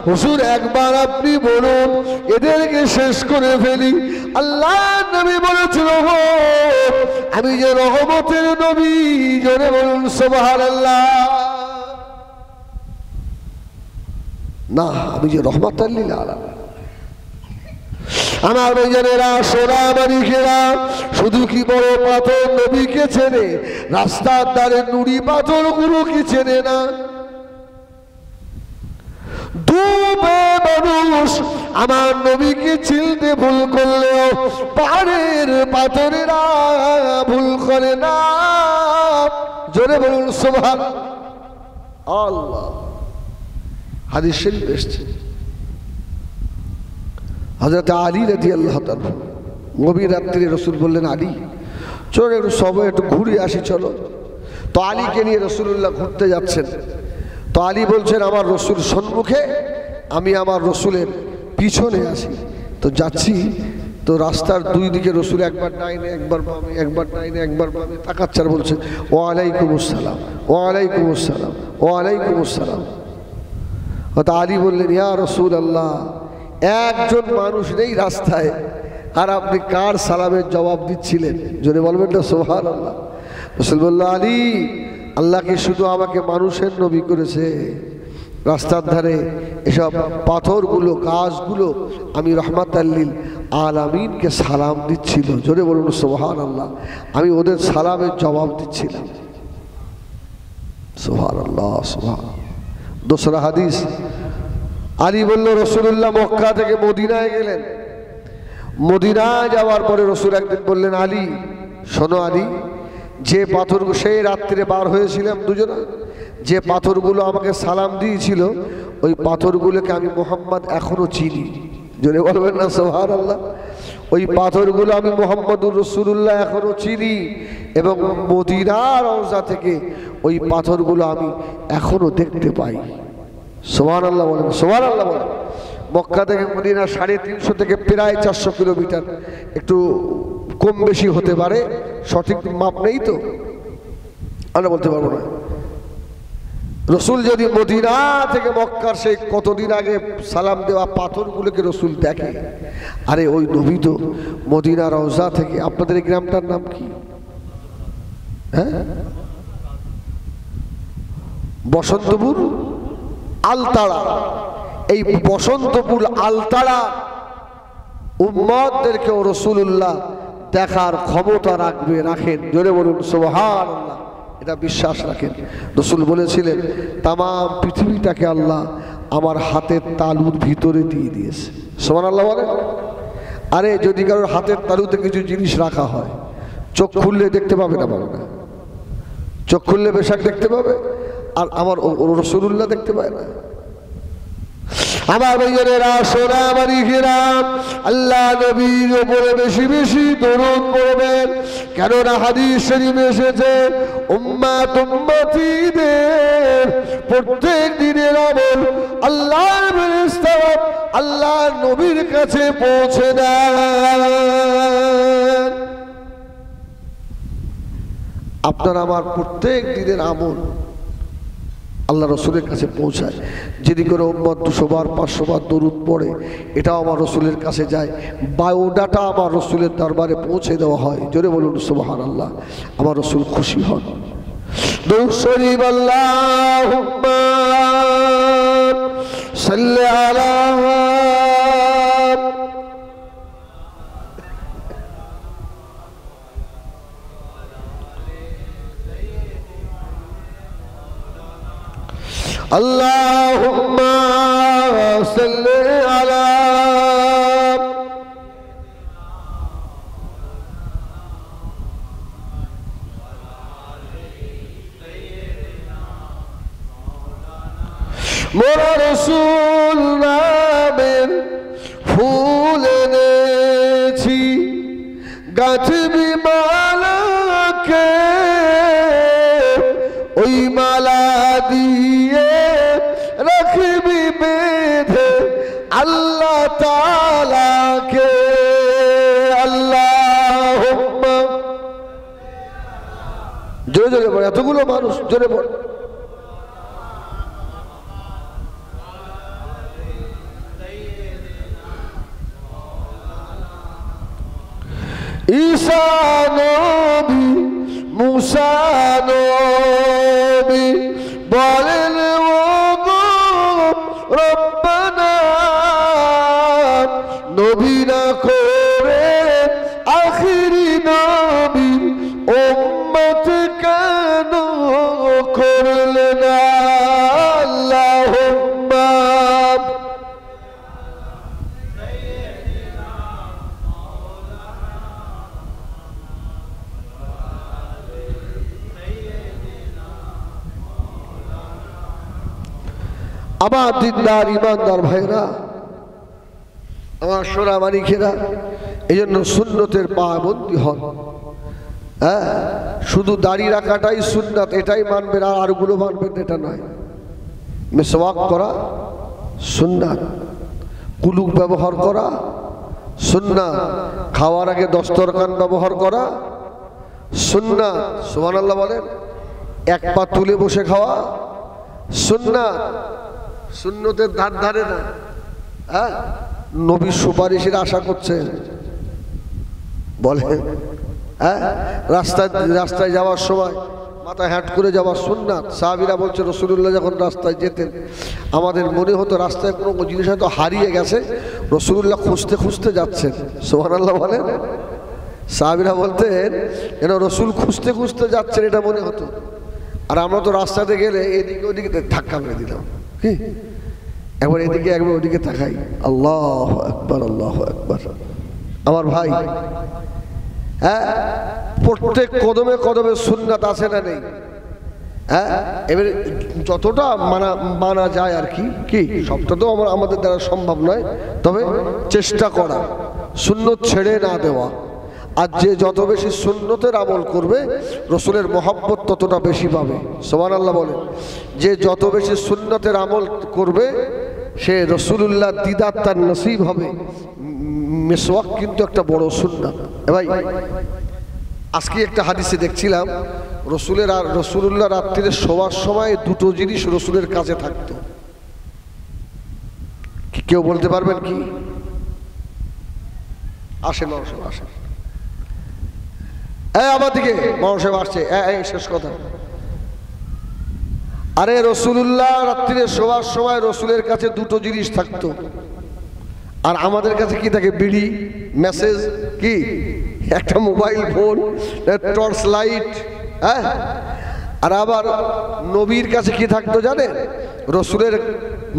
হুজুর একবার আপনি বলুন এদেরকে শেষ করে ফেলি। আল্লাহ নবী বলেছিল, আমি যে রহমতের নবী, জোরে বলুন সুবহানাল্লাহ। না, আমি যে রহমাতাল লিল আলামিন। আমার ভাইজানেরা, সোনামানিকেরা, শুধু কি বড় পাথর নবীকে চেনে, রাস্তার ধারে নুড়ি পাথর গুলো কি চেনে না? ডুবে মানুষ আমার নবীকে চিনতে ভুল করলেও পাহাড়ের পাথরেরা ভুল করে না। জোরে বলুন সুবহানাল্লাহ। হাদিস শরীফ এসেছে, হযরত আলী রাদিয়াল্লাহু তাআলা গভীর রাত্রে রসুল বললেন, আলী চলো একটু সবাই একটু ঘুরে আসি চলো। তো আলীকে নিয়ে রসুল্লাহ ঘুরতে যাচ্ছেন। তো আলী বলছেন, আমার রসুল সম্মুখে, আমি আমার রসুলের পিছনে আছি। তো যাচ্ছি, তো রাস্তার দুই দিকে রসুল একবার ডাইনে একবার বামে, একবার ডাইনে একবার বামে তাকাচ্ছে আর বলছে, ওয়ালাইকুম আসসালাম, ওয়ালাইকুম আসসালাম, ওয়ালাইকুম আসসালাম। তো আলী বললেন, ইয়া রাসূলুল্লাহ, একজন মানুষ নেই রাস্তায়, আর আপনি কার সালামের জবাব দিচ্ছিলেন? জোরে বলবেন না সুবহানাল্লাহ। রাসূল বলল, আলী, আল্লাহকে শুধু আমাকে মানুষের নবী করেছে, রাস্তার ধারে এসব পাথরগুলো গাছগুলো আমি রহমাতাল লিল আলামিনকে সালাম দিচ্ছিল। জোরে বলুন সুবহানাল্লাহ। আমি ওদের সালামের জবাব দিচ্ছিলাম। সুবহানাল্লাহ, সুবহানাল্লাহ। দোসরা হাদিস, আলী বলল, রসুল্লাহ মক্কা থেকে মদিনায় গেলেন। মদিনায় যাওয়ার পরে রসুল একদিন বললেন, আলী শোনো আলী, যে পাথরগুলো সেই রাত্রে বার হয়েছিলাম দুজনে, যে পাথরগুলো আমাকে সালাম দিয়েছিল, ওই পাথরগুলোকে আমি মুহাম্মদ এখনো চিনি। জোরে বলবেন না সুবহানাল্লাহ। ওই পাথরগুলো আমি মুহাম্মদুর রাসূলুল্লাহ এখনো চিনি, এবং মদিনার রওজা থেকে ওই পাথরগুলো আমি এখনো দেখতে পাই। সুবহানাল্লাহ বলেন, সুবহানাল্লাহ বলেন। মক্কা থেকে মদিনা 350 থেকে প্রায় 400 কিলোমিটার, একটু কম বেশি হতে পারে, সঠিক মাপ নেই তো আমরা বলতে পারবো না। রসুল যদি মদিনা থেকে মক্কার সেই কতদিন আগে সালাম দেওয়া পাথরগুলোকে রসুল দেখে, আরে ওই নবী তো মদিনা রওজা থেকে, আপনাদের এই গ্রামটার নাম কি? হ্যাঁ, বসন্তপুর আলতাড়া। এই বসন্তপুর আলতাড়া উম্মতদেরকেও রাসূলুল্লাহ দেখার ক্ষমতা রাখেন। জোরে বলুন সুবহানাল্লাহ। এটা বিশ্বাস রাখেন। রাসূল বলেছিলেন, তাম পৃথিবীটাকে আল্লাহ আমার হাতের তালুর ভিতরে দিয়ে দিয়েছে। সুবহানাল্লাহ বলেন। আরে যদি কারোর হাতের তালুতে কিছু জিনিস রাখা হয়, চোখ খুললে দেখতে পাবে না? পাবে না। চোখ খুললে বেশাক দেখতে পাবে, আর আমার রাসূলুল্লাহ দেখতে পায় না। আমার ভাইয়েরা সোনা মালিকেরা, আল্লাহ নবীর উপরে বেশি বেশি দরুদ পড়বেন, কেননা হাদিস শরীফে এসেছে উম্মাত উম্মতীদের প্রত্যেক দিনের আমল আল্লাহর ফেরেশতারা আল্লাহর নবীর কাছে পৌঁছে দেন। আপনার আমার প্রত্যেক দিনের আমল আল্লাহ রসুলের কাছে পৌঁছায়। যদি করে উম্মত 200 বার 500 বার দরুদ পড়ে, এটাও আমার রসুলের কাছে যায়, বায়োডাটা আমার রসুলের দরবারে পৌঁছে দেওয়া হয়। জোরে বলুন সুবহানাল্লাহ। আমার রসুল খুশি হন। দরুদ শরীফ আল্লাহুম্মা সাল্লি আলা আল্লাহুম্মা সাল্লি আলা মোরা রসুল নামের ফুল এনেছি, গাঁথবি মালাকে ওই মালা দিয়ে রাখবি বেঁধে আল্লাহ তাআলাকে। আল্লাহুম্মা, জোরে জোরে বলে, এতগুলো মানুষ জোরে বল। ঈসা নবী মুসা নবী বলেন ওগো রব্বানা, নবী না করে আখিরি নবী উম্মত কেন করলে না। আল্লাহুম্মা আমার দিনদার ইমানদার ভাইরা, আমার সোনা মানিকেরা, এই জন্য সুন্নতের পাবন্দি হন। হ্যাঁ, শুধু দাড়ি রাখাটাই সুন্নাত এটাই মানবেন আর আরগুলো মানবেন এটা নয়। মিসওয়াক করা সুন্নাত, কুলুক ব্যবহার করা সুন্নাত, খাওয়ার আগে দস্তরখান ব্যবহার করা সুন্নাত। সুবহানাল্লাহ বলেন। এক পা তুলে বসে খাওয়া সুন্নাত, সুন্নতের ধার ধারে না। হ্যাঁ, নবীর সুপারিশের আশা করছেন বলেন। হ্যাঁ, রাস্তায় যাওয়ার সময় মাথা হ্যাট করে যাওয়ার সুন্নাত। সাহাবীরা বলছে রাসূলুল্লাহ যখন রাস্তায় যেতেন আমাদের মনে হতো রাস্তায় কোনো জিনিস হয়তো হারিয়ে গেছে, রাসূলুল্লাহ খুঁজতে খুঁজতে যাচ্ছেন। সুবহানাল্লাহ বলেন। সাহাবীরা বলতেন যেন রাসূল খুঁজতে খুঁজতে যাচ্ছেন এটা মনে হতো। আর আমরা তো রাস্তাতে গেলে এদিকে ওদিকে ধাক্কা মেরে দিলাম, কি একবার এদিকে একবার ওদিকে তাকাই। আল্লাহু আকবার, আল্লাহু আকবার। আমার ভাই, হ্যাঁ, প্রত্যেক কদমে কদমে সুন্নাত আছে না নেই? হ্যাঁ, এবারে যতটা মানা যায় আর কি, সবটা তো আমাদের দ্বারা সম্ভব নয়, তবে চেষ্টা করা, সুন্নত ছেড়ে না দেওয়া। আর যে যত বেশি সুন্নতের আমল করবে রসুলের মহব্বত ততটা বেশি পাবে। সুবহানাল্লাহ বলেন। যে যত বেশি সুন্নতের আমল করবে সে রসুলুল্লাহ দিদার তার নসিব হবে। মিসওয়াক কিন্তু একটা বড় সুন্নাত। ভাই, আজকে একটা হাদিসে দেখছিলাম রসুলুল্লাহ রাত্রিরে শোয়ার সময় দুটো জিনিস রসুলের কাছে থাকতো। কেউ বলতে পারবেন কি? আসেন মানুষ আসেন, আমার দিকে মানুষে আসছে। শেষ কথা। আরে রসুলুল্লাহ রাত্রিরে শোয়ার সময় রসুলের কাছে দুটো জিনিস থাকতো, আর আমাদের কাছে কি থাকে? বিড়ি, মেসেজ, কি একটা মোবাইল ফোন, টর্চ লাইট। হ্যাঁ, আর আবার নবীর কাছে কি থাকতো জানেন? রসুলের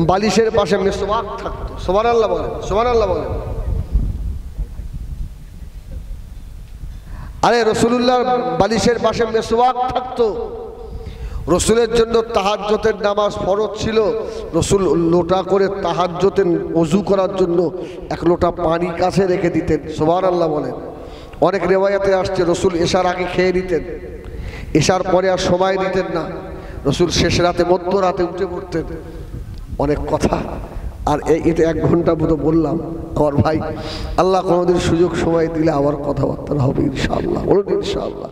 বালিশের পাশে মিসওয়াক থাকতো। সুবহানাল্লাহ বলেন, সুবহানাল্লাহ বলেন। আরে রসুলুল্লাহর বালিশের পাশে মিসওয়াক থাকতো। রসুলের জন্য তাহাজ্জুদের নামাজ ফরজ ছিল। রসুল লোটা করে তাহাজ্জুদের ওযু করার জন্য এক লোটা পানি কাছে রেখে দিতেন। সুবহানাল্লাহ বলেন। অনেক রিওয়ায়াতে আসছে রসুল এশার আগে খেয়ে নিতেন, এশার পরে আর সময় দিতেন না। রসুল শেষ রাতে মধ্যরাতে উঠে পড়তেন। অনেক কথা, আর এটা 1 ঘন্টা মতো বললাম। আমার ভাই, আল্লাহ কোনোদিন সুযোগ সময় দিলে আবার কথাবার্তা হবে ইনশাআল্লাহ। বলুন ইনশাআল্লাহ।